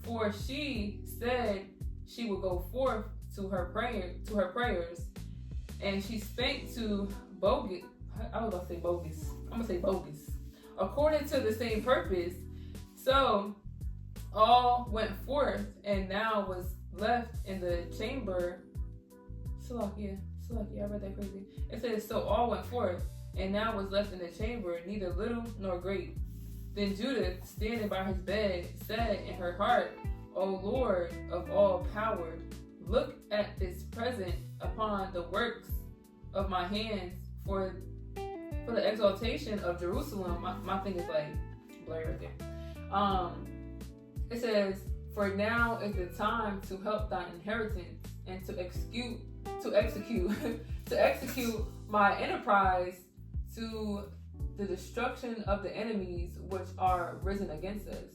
For she said she would go forth to her prayers, and she spake to bogus. I was gonna say bogus. I'm gonna say bogus. According to the same purpose. So all went forth, and now was left in the chamber. Salakia, I read that crazy. It says, so all went forth, and now was left in the chamber, neither little nor great. Then Judith, standing by his bed, said in her heart, O Lord of all power, look at this present upon the works of my hands for the exaltation of Jerusalem. My thing is like blurry right there. It says, for now is the time to help thine inheritance, and to execute my enterprise, to the destruction of the enemies which are risen against us.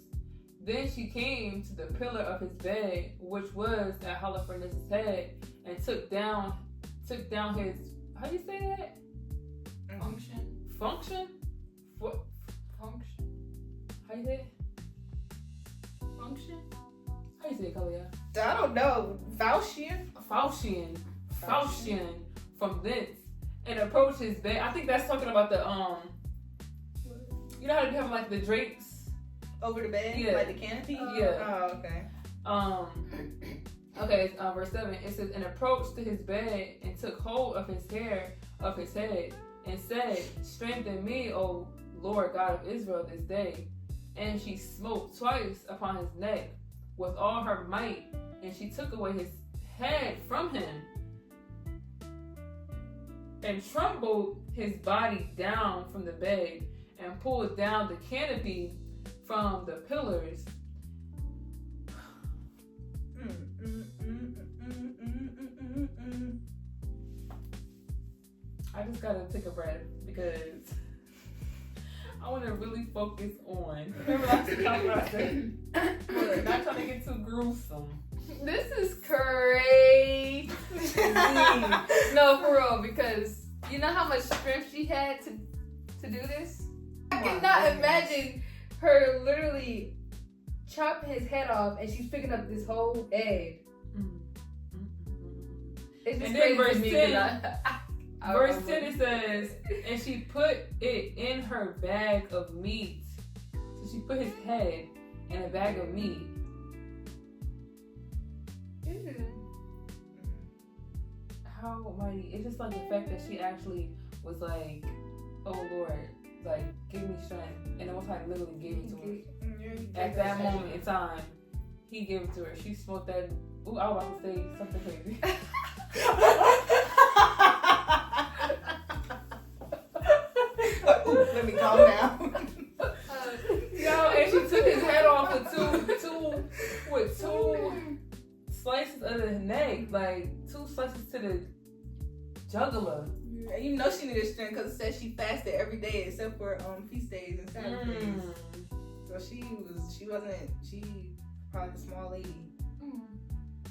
Then she came to the pillar of his bed, which was at Holofernes' head, and took down his, how do you say that? Function. What? Function. How you say it? Function. How you say it, Kalia? I don't know. Faustian from thence, and approached his bed. I think that's talking about the you know how they have like the drapes over the bed, yeah, like the canopy. Yeah. Oh, okay. Verse 7. It says, and approached to his bed, and took hold of his hair of his head, and said, strengthen me, O Lord God of Israel, this day. And she smote twice upon his neck with all her might, and she took away his head from him, and trembled his body down from the bed, and pulled down the canopy from the pillars. I just gotta take a breath because I want to really focus on. Remember last time I said, not trying to get too gruesome. This is crazy. No, for real, because you know how much strength she had to do this? I cannot imagine her literally chopping his head off and she's picking up this whole egg. It's just and then crazy to me. Verse 10 it says, and she put it in her bag of meat. So she put his head in a bag of meat. How mighty. It's just like the fact that she actually was like, oh Lord, like, give me strength. And the Most High literally gave it to her. At that moment in time, he gave it to her. She smoked that. Ooh, I was about to say something crazy. Let me calm down. And she took his head off with two slices of his neck, like 2 slices to the jugular. You know she needed strength because it says she fasted every day except for feast days and Sabbath days. So she probably a small lady.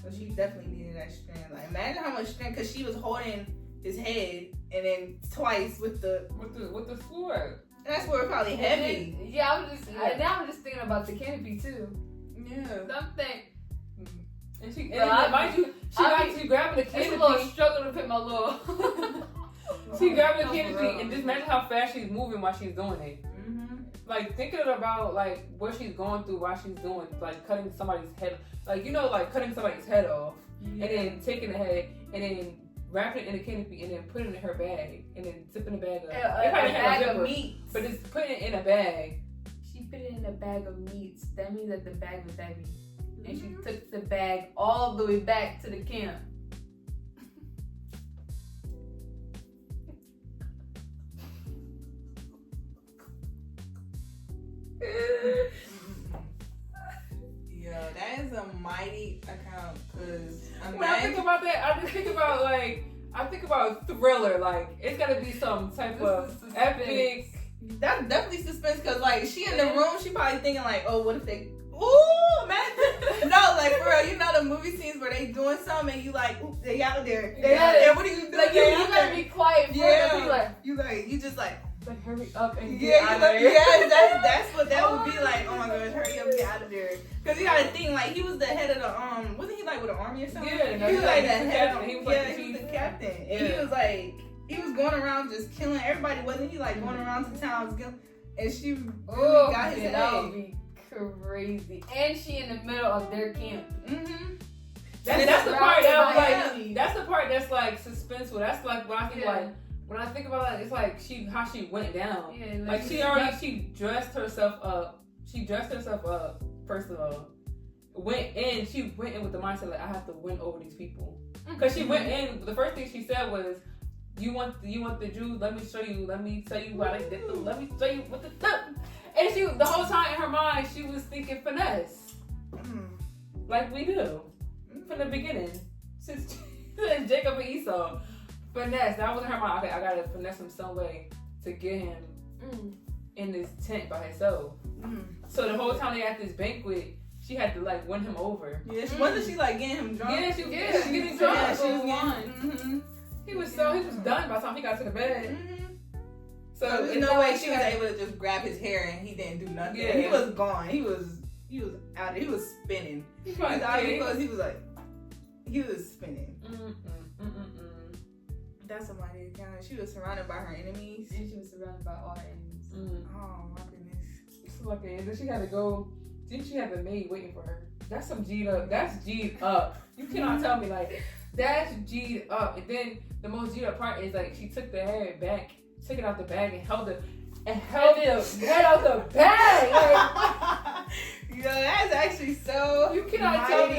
So she definitely needed that strength. Like imagine how much strength, because she was holding his head and then twice with the sword. And that sword probably heavy. Now I'm just thinking about the canopy too. Yeah. Something. And she grabbing the canopy. It's a little struggle to put my little. She grabbing the canopy, and just imagine how fast she's moving while she's doing it. Like thinking about like what she's going through while she's doing, like cutting somebody's head, like like cutting somebody's head off, and then taking the head and then wrapping it in a canopy and then putting it in her bag and then zipping the bag up. A bag of meat, but it's putting it in a bag. She put it in a bag of meats. That means that the bag was heavy, and she took the bag all the way back to the camp. Yo, that is a mighty account. Cause when I think about that, I just think about I think about Thriller. Like it's gotta be some type of epic. That's definitely suspense. Cause like she in the room, she probably thinking like, oh, what if they? Ooh, man. No, like for real, you know the movie scenes where they doing something and you like, oop, they out there. They Yes. out there. What are you doing? Like you gotta be quiet for them. Be like, you just like hurry up and get yeah, out of there. yeah, that's what that would be like. Oh my gosh, hurry up, get out of there. Cause you gotta think like he was the head of the wasn't he like with the army or something? Yeah, he was like the head. captain. He was He was the captain, and he was like he was going around just killing everybody. Wasn't he like going around to towns and she really got his head. That would be crazy. And she in the middle of their camp. Mm-hmm. That's the part that was like. enemy. That's the part that's like suspenseful. That's like what I think like. When I think about it, it's like how she went down. Yeah, like she dressed herself up. She dressed herself up. First of all, She went in with the mindset like I have to win over these people. Because she went in. The first thing she said was, "You want the Jews? Let me show you. Let me tell you why they did them. Let me show you what the stuff." And she the whole time in her mind she was thinking finesse, like we do from the beginning since Jacob and Esau. Finesse. That was in her mind. Okay, I gotta finesse him some way to get him in this tent by himself. So the whole time they at this banquet, she had to like win him over. Yeah, wasn't she like getting him drunk? Yeah, she was getting drunk. Yeah, she was getting. He was done by the time he got to the bed. So there's no way she was able to just grab his hair and he didn't do nothing. Yeah. He was gone. He was out. He was spinning. He was spinning. That's somebody account. She was surrounded by her enemies. And she was surrounded by all enemies. Oh my goodness. So okay, then she had to go. Didn't she have a maid waiting for her? That's some G'd up. That's G'd up. You cannot tell me like that's G'd up. And then the most G'd up part is like she took the hair back, took it out the bag and held the head out the bag. Like, yo, that's actually so. You cannot tell me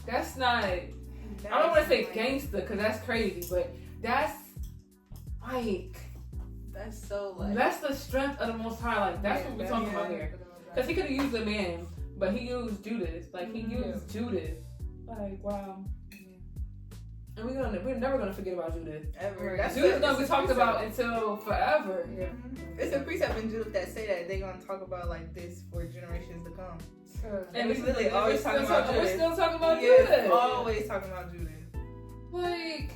that's not. I don't want to say gangster because that's crazy, but that's like. That's so like. That's the strength of the Most High. Like that's what we're talking about here. Because he could have used a man, but he used Judas. Like he used Judas. Like wow. And we're never gonna forget about Judas. Ever. Judas is gonna be talked about until forever. Yeah. It's a precept in Judas that say that they're gonna talk about like this for generations to come. And we literally always talking about Judas. We're still talking about Judas. Judas. Always talking about Judas. Like,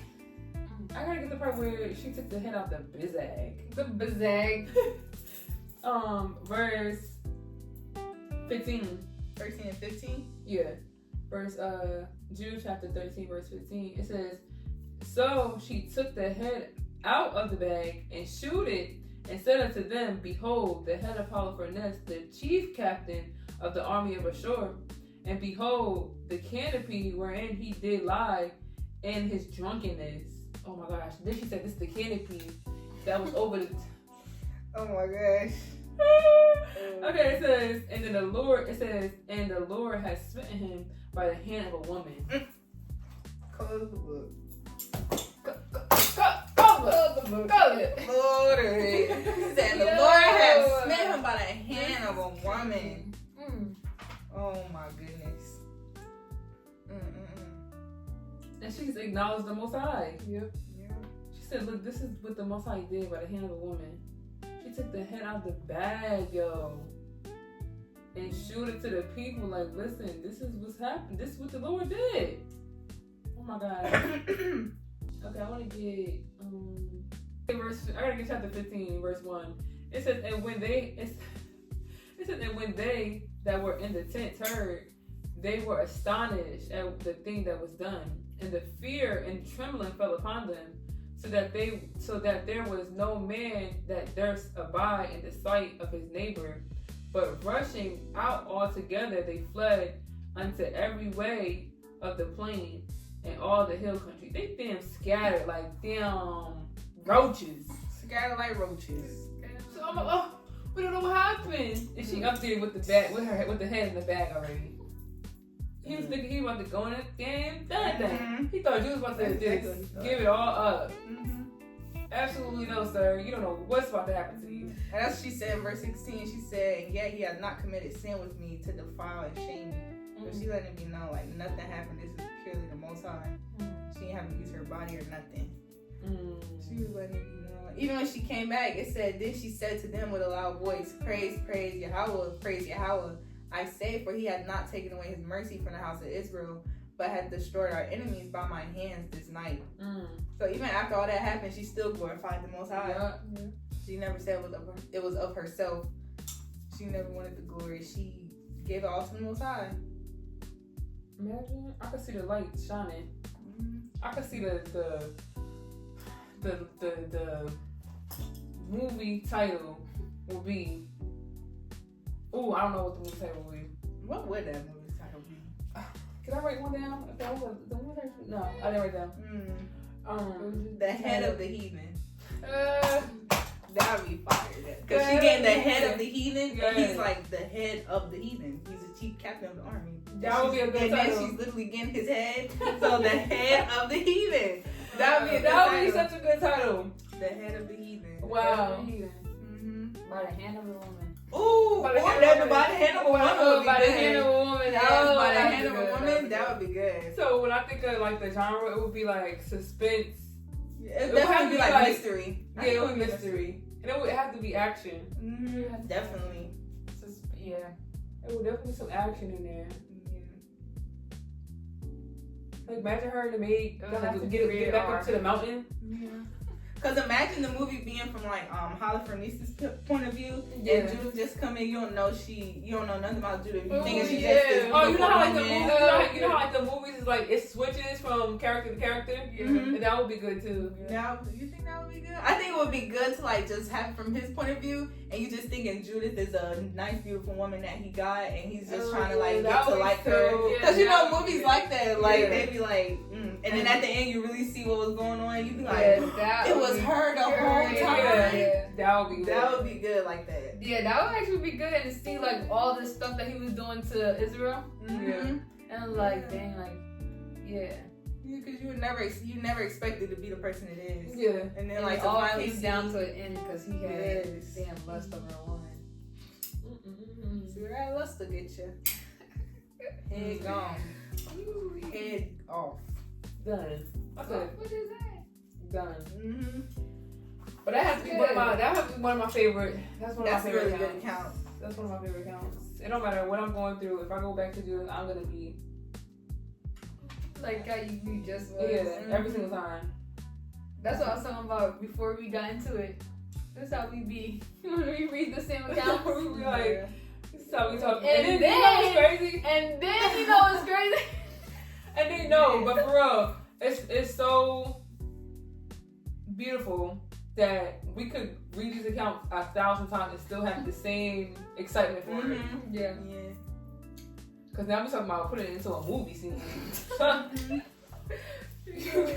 I gotta get the part where she took the head out the bizag. The bizag. Verse 15. 13 and 15? Yeah. Verse Jude chapter 13, verse 15. It says, "So she took the head out of the bag and shewed it, and said unto them, Behold, the head of Holofernes, the chief captain of the army of Ashur, and behold, the canopy wherein he did lie in his drunkenness." Oh my gosh. Then she said, "This is the canopy that was over the..." Oh my gosh. Okay, it says, and the Lord has smitten him by the hand of a woman. Close the book. Close the book. Lord, he said the Lord has smitten him by the hand of a woman. Oh my goodness. And she's acknowledged the Most High. Yep. She said, "Look, this is what the Most High did by the hand of a woman. She took the head out of the bag, yo, and showed it to the people. Like, listen, this is what's happened. This is what the Lord did." Oh my God. Okay, I want to get I gotta get chapter 15, verse 1. It says, and when they that were in the tent heard, they were astonished at the thing that was done, and the fear and trembling fell upon them, so that there was no man that durst abide in the sight of his neighbor, but rushing out altogether, they fled unto every way of the plain and all the hill country. They damn scattered like damn roaches. Scattered like roaches. So I'm like, oh, we don't know what happened. And she up there with the bag, with the head in the bag already. He was thinking he was about to go in the damn thing. He thought you was about to just give it all up. Absolutely no, sir. You don't know what's about to happen to you. And that's what she said in verse 16. She said, "And yet he has not committed sin with me to defile and shame me." So she letting me know like nothing happened. This is purely the Most High. She didn't have to use her body or nothing. She was letting me know. Even when she came back, it said, "Then she said to them with a loud voice, Praise Yahweh, praise Yahweh. I say, for he had not taken away his mercy from the house of Israel, but had destroyed our enemies by my hands this night. So even after all that happened, she still glorified the Most High. Yeah. She never said it was of herself. She never wanted the glory. She gave it all to the Most High. Imagine, I could see the light shining. I could see the movie title will be. Ooh, I don't know what the movie title will be. What would that movie title be? Can I write one down? If that was the movie title? No, I didn't write down. The head of the heathen. That would be fire. Because she getting the head of the heathen, and he's like the head of the heathen. He's the chief captain of the army. That would be a good title. And then she's literally getting his head. So the head of the heathen. That would be such a good title. The head of the heathen. Wow. By the hand of a woman. Ooh, by the hand of a woman. By the hand of a woman. By the hand of a woman. Oh, by the hand of a woman. That would be good. So when I think of like the genre, it would be like suspense. It would have to be like mystery. Yeah, it would be mystery. And it would have to be action. Definitely. Yeah. It would definitely be some action in there. Like imagine her and the maid get back up to the mountain. Yeah. Cause imagine the movie being from like Holofernes' point of view, and Judith just come in. You don't know nothing about Judith. You think she's just this you know how like the woman. movie, you know how like the movies is like it switches from character to character. And that would be good too. Now, you think that would be good? I think it would be good to like just have it from his point of view, and you just thinking Judith is a nice, beautiful woman that he got, and he's just trying to like get to like her. Cause you know movies like that, like they be like, and then at the end you really see what was going on. You be like, it was her the whole time. Yeah. That would be good. That would be good like that. Yeah, that would actually be good, and to see like all this stuff that he was doing to Israel. And like, dang, like, yeah. Because you never expected to be the person it is. Yeah. And then and like it all finally came down to an end because he had damn lust over a woman. See that lust to get you. Head gone. Head off. Done. Okay. What is that? Done. But that has to be one of my favorite. That's one of my favorite really accounts. good accounts. That's one of my favorite accounts. It don't matter what I'm going through. If I go back to Judith, I'm gonna be like how you just was. Yeah, every single time. That's what I was talking about before we got into it. That's how we be when we read the same account. We be like, this is how we talk. And then you know what's crazy? And then you know what's crazy? And then but for real, it's so beautiful that we could read these accounts 1,000 times and still have the same excitement for it. Yeah. Because now we're talking about putting it into a movie scene. You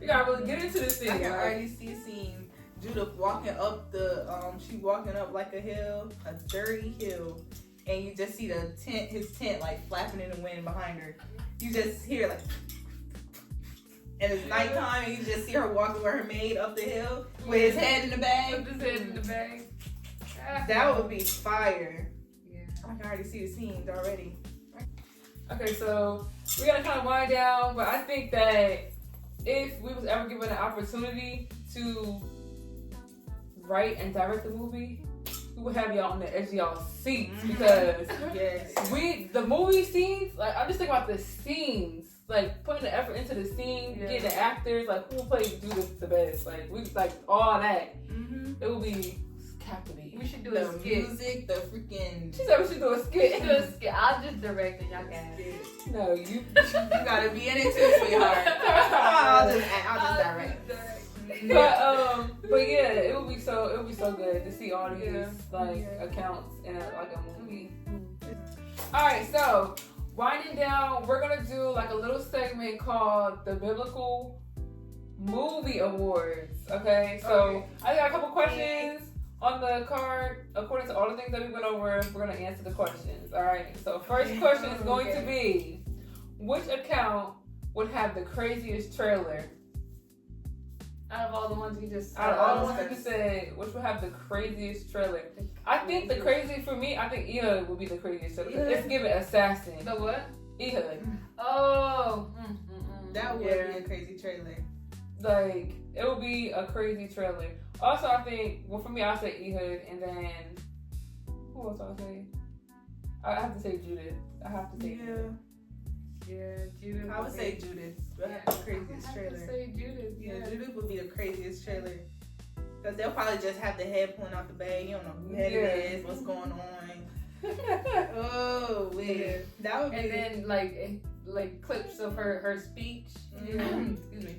gotta really get into this thing. I can already see a scene. Judith walking up she walking up like a hill, a dirty hill, and you just see his tent like flapping in the wind behind her. You just hear like, and it's nighttime, and you just see her walking with her maid up the hill with his head in the bag. With his head in the bag. That would be fire. Yeah, I can already see the scenes already. Okay, so we gotta kind of wind down, but I think that if we was ever given an opportunity to write and direct the movie, we would have y'all on the edge of y'all seats because the movie scenes, like I'm just thinking about the scenes, like putting the effort into the scene, getting the actors, like who played Judith the best, like we like all that. It would be captivating. We should do the a skit. Music, the freaking. She said we should do a skit. Do a skit. I'll just direct it. Y'all can. No, you gotta be in it too, sweetheart. I'll just direct. But yeah, it would be so good to see all these accounts in a movie. All right, so winding down, we're gonna do like a little segment called the Biblical Movie Awards. Okay, so I got a couple questions on the card. According to all the things that we went over, we're gonna answer the questions. All right. So first question is going to be, which account would have the craziest trailer? Out of all the ones you just said. Out of all the ones you said, which would have the craziest trailer? I think the crazy for me, I think Ehud would be the craziest trailer. Let's give it assassin. The what? Ehud. Oh. That would be a crazy trailer. Like, it would be a crazy trailer. Also, I think, well, for me, I'll say Ehud, and then, who else I'll say? I have to say Judith. I have to say Judith. Yeah, Judith. I would say Judith. That's the craziest trailer. I have to say Judith. Yeah, Judith would be the craziest trailer. Because they'll probably just have the head pulling out the bag. You don't know who the head is, what's going on. Oh, weird. That would be. And then like clips of her speech. Yeah. Excuse me.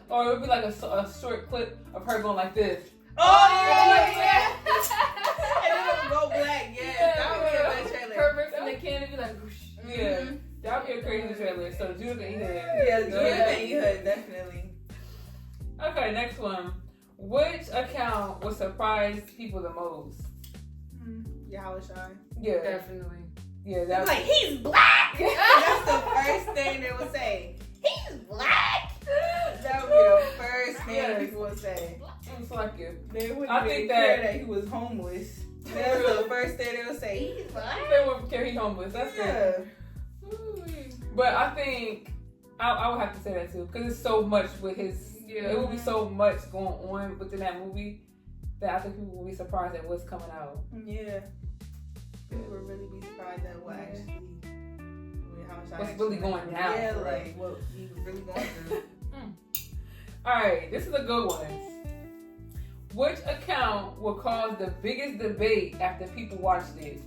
Or it would be like a short clip of her going like this. Oh yeah. And then it'll go black. Yeah, that would be a good trailer. Her ripping the can and be like, whoosh. Yeah, that would be a crazy trailer. So Judith and Ehud. Yeah, Judith and Ehud, definitely. Okay, next one. Which account would surprise people the most? Yahushua. Yeah, Definitely. yeah. They're That's like, he's black. That's the first thing they would say. He's black. That would be the first thing people would say. it's like you. They wouldn't I even think care that- that he was homeless. That's the first thing they would say. He's black. They wouldn't care he's homeless. That's Yeah. good. But I think I would have to say that too because it's so much with his. Yeah. It would be so much going on within that movie that I think people will be surprised at what's coming out. Yeah. People would really be surprised at what actually. What's really going down. Yeah, for real. like what he was really going through. Alright, this is a good one. Which account will cause the biggest debate after people watch this?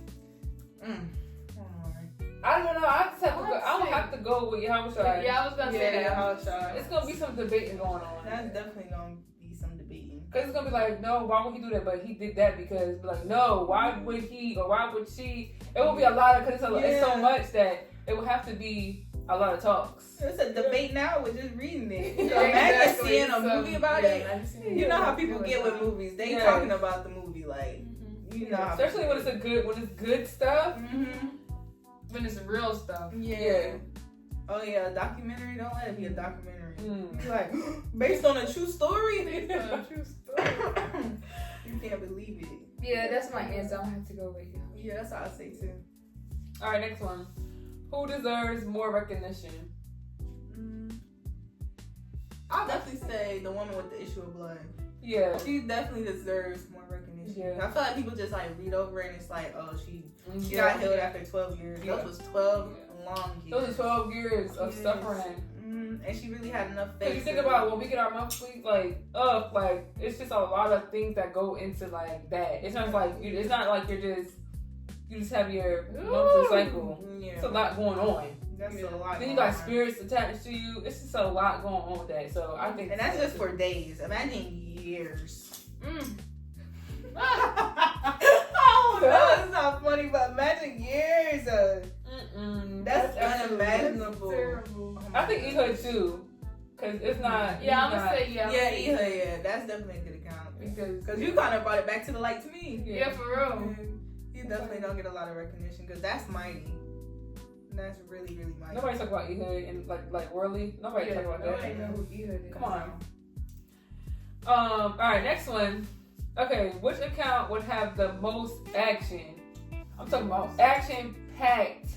I don't know. I don't have to go with Yahushua. Yeah, I was gonna say that. Yahushua. It's gonna be some debating going on. That's definitely gonna be some debating. Because it's gonna be like, no, why would he do that? But he did that because, like, no, why would he or why would she? It will be a lot of, because it's so much that it will have to be a lot of talks. It's a debate now with just reading it. Yeah, Imagine exactly. seeing a movie about it. You know how Yeah. people get with movies. They Yeah. talking about the movie, like, you know how Especially when it's good stuff. When it's real stuff. Yeah. Oh yeah, a documentary. Don't let it be a documentary. Mm. You're like, based on a true story. True story. You can't believe it. Yeah, that's my answer. I'm gonna have to go with you. Yeah, that's how I say too. All right, next one. Who deserves more recognition? I'll definitely say the woman with the issue of blood. Yeah. She definitely deserves more recognition. Yeah. I feel like people just like read over it and it's like, oh, she Yeah. got healed after 12 years. Yeah. Those was 12 long years. Those are 12 years of Yes. suffering. And she really had enough faith. Because you think about when we get our monthly, like it's just a lot of things that go into like that. It's not like it's not like you just have your monthly cycle. Yeah. It's a lot going on. That's a lot. Then you going got on. spirits attached to you. It's just a lot going on with that. So I think, And that's just for days. Imagine years. Mm. Oh no, it's not funny, but imagine years. That's unimaginable. Terrible. Oh my I think God. Ehud too, because it's not. Yeah, I'm he's gonna not- say yeah. Yeah, Ehud, yeah, that's definitely a good account. Because you kind of brought it back to the light to me. Yeah, for real. And you definitely don't get a lot of recognition because that's mighty. That's really, really mighty. Nobody talk about Ehud and like worldly. Nobody talk about Nobody that. know who Ehud is. Come on. All right, next one. Okay, which account would have the most action? I'm talking about action packed.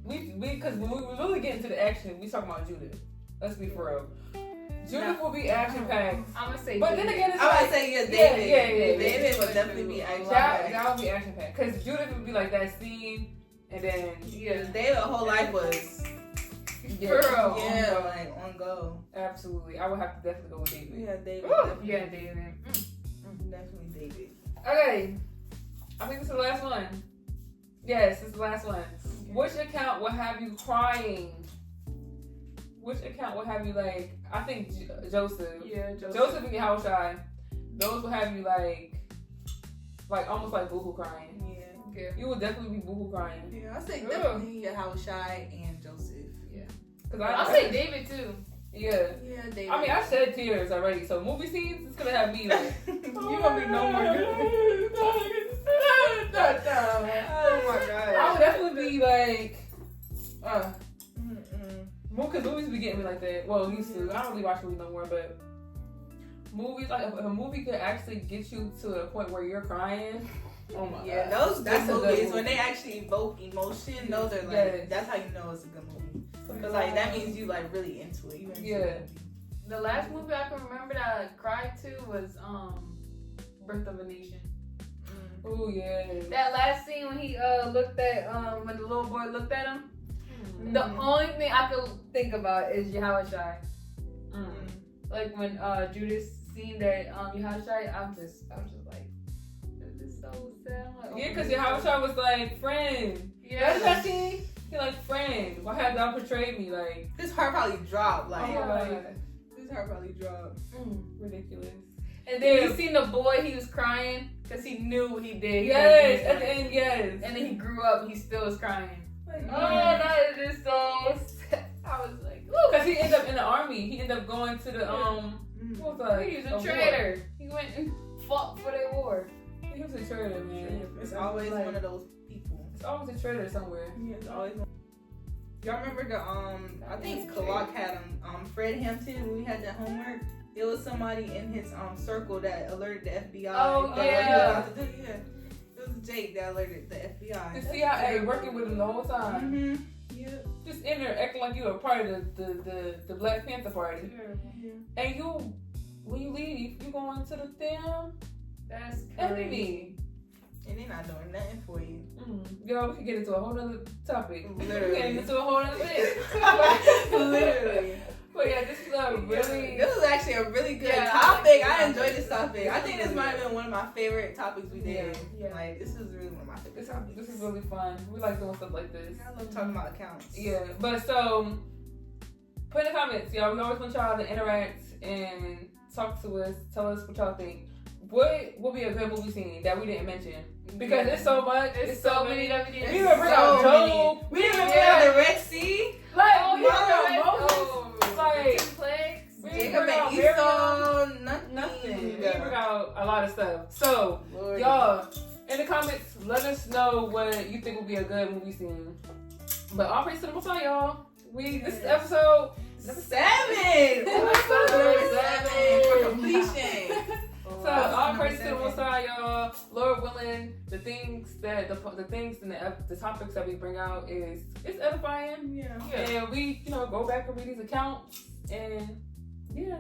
Because when we really get into the action, we talking about Judith. Let's be for real. Judith will be action packed. I'm gonna say. But then again, it's I would like say yeah, David. yeah. David would definitely be action that packed. would be action packed. Because Judith would be like that scene, and then Yeah, David's whole life was Girl. yeah, like on go. absolutely. I would have to definitely go with David. Yeah, David. Ooh, Definitely, yeah, David. definitely David. Okay, I think this is the last one. Yes, this is the last one. Which account will have you crying? Which account will have you like? I think Joseph. Yeah, Joseph and Yahushua. Those will have you like almost like boohoo crying. Yeah. Yeah. You will definitely be boohoo crying. Yeah, I say definitely Yahushua and Joseph. Yeah. Cause I'll say David too. Yeah. Yeah, David. I mean, I shed tears already. So movie scenes, it's gonna have me like. you gonna be no more good. Oh my god. I would definitely be like, because movies be getting me like that. Well, used to. I don't really watch movies no more, but movies, like if a movie could actually get you to a point where you're crying. Oh my Yeah, god. those That's good a good movies movie. when they actually evoke emotion, those are like Yes. that's how you know it's a good movie. Cause like that means you like really into it. You into Yeah. the movie. The last movie I can remember that I cried to was Birth of a Nation. Oh yeah. That last scene when he looked at when the little boy looked at him. Mm. The only thing I could think about is Yahushua. Mm. Like when Judas seen that Yahushua, I'm just like, this is so sad. I'm like, Yeah, because Yahushua was like, friend. Yeah. That's that scene? He like, friend. Why have y'all portrayed me? Like, His heart probably dropped. Like, oh, like, his heart probably dropped. ridiculous. And then you seen the boy, he was crying because he knew what he did. Yes, at the end, yes. And then he grew up, he still was crying. Like, Oh, that is just so sad. I was like, ooh. because he ended up in the army. He ended up going to the what was that? He was a war. traitor. He went and fought for their war. He was a traitor, man. It's always like, one of those people. It's always a traitor somewhere. Yeah, it's always one. Y'all remember the I think Kalak had him Fred Hampton when we had that homework. It was somebody in his circle that alerted the FBI. Oh, about what he was yeah. about to do. Yeah. It was Jake that alerted the FBI. To see how they working with him the whole time. Mm-hmm. Yeah. Just in there acting like you a part of the Black Panther Party. Yeah. And you, when you leave, you going to the damn That's enemy. crazy. And they're not doing nothing for you. Yo, we could get into a whole nother topic. Literally. We get into a whole nother bit. Literally. But yeah, this is a really... This was actually a really good Yeah, topic. I enjoyed this topic. I think this might have been one of my favorite topics we did. Yeah. Like, this is really one of my favorite topics. This is really fun. We like doing stuff like this. I love talking about accounts. Yeah, but so put in the comments, y'all. We always want y'all to interact and talk to us. Tell us what y'all think. What will be a good movie scene that we didn't mention? Because it's so much. It's so many that we We didn't. didn't even bring out Job. We didn't even bring out the Red Sea. Like, Oh, we didn't bring out Moses. oh, Like, the 10 plagues. we didn't Jacob bring out and Miriam. Esau. Nothing. We Yeah. didn't bring out a lot of stuff. So, Lord. y'all, in the comments, let us know what you think would be a good movie scene. But all praise to the Most High, y'all. This is episode 7. Episode Number 7 for completion. So all praise to the Most High, y'all. Lord willing, the things and the topics that we bring out it's edifying. Yeah. And we, go back and read these accounts and yeah.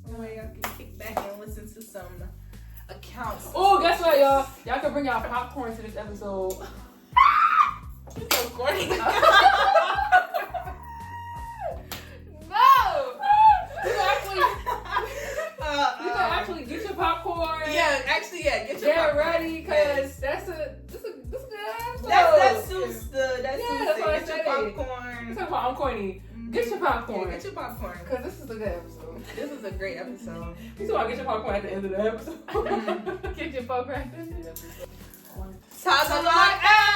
Anyway, y'all can kick back and listen to some accounts. Oh, guess what, y'all? Y'all can bring y'all popcorn to this episode. It's so corny. No! You can actually get your popcorn. Yeah, actually, yeah. Get your Get popcorn. ready, cause this is a good episode. That suits the. That Yeah, suits that's it. what I Get your said. popcorn. I'm talking about I'm corny. Get your popcorn. Yeah, get your popcorn. Cause this is a good episode. This is a great episode. You talking about get your popcorn at the end of the episode. Get your phone cracked. Tazamach out.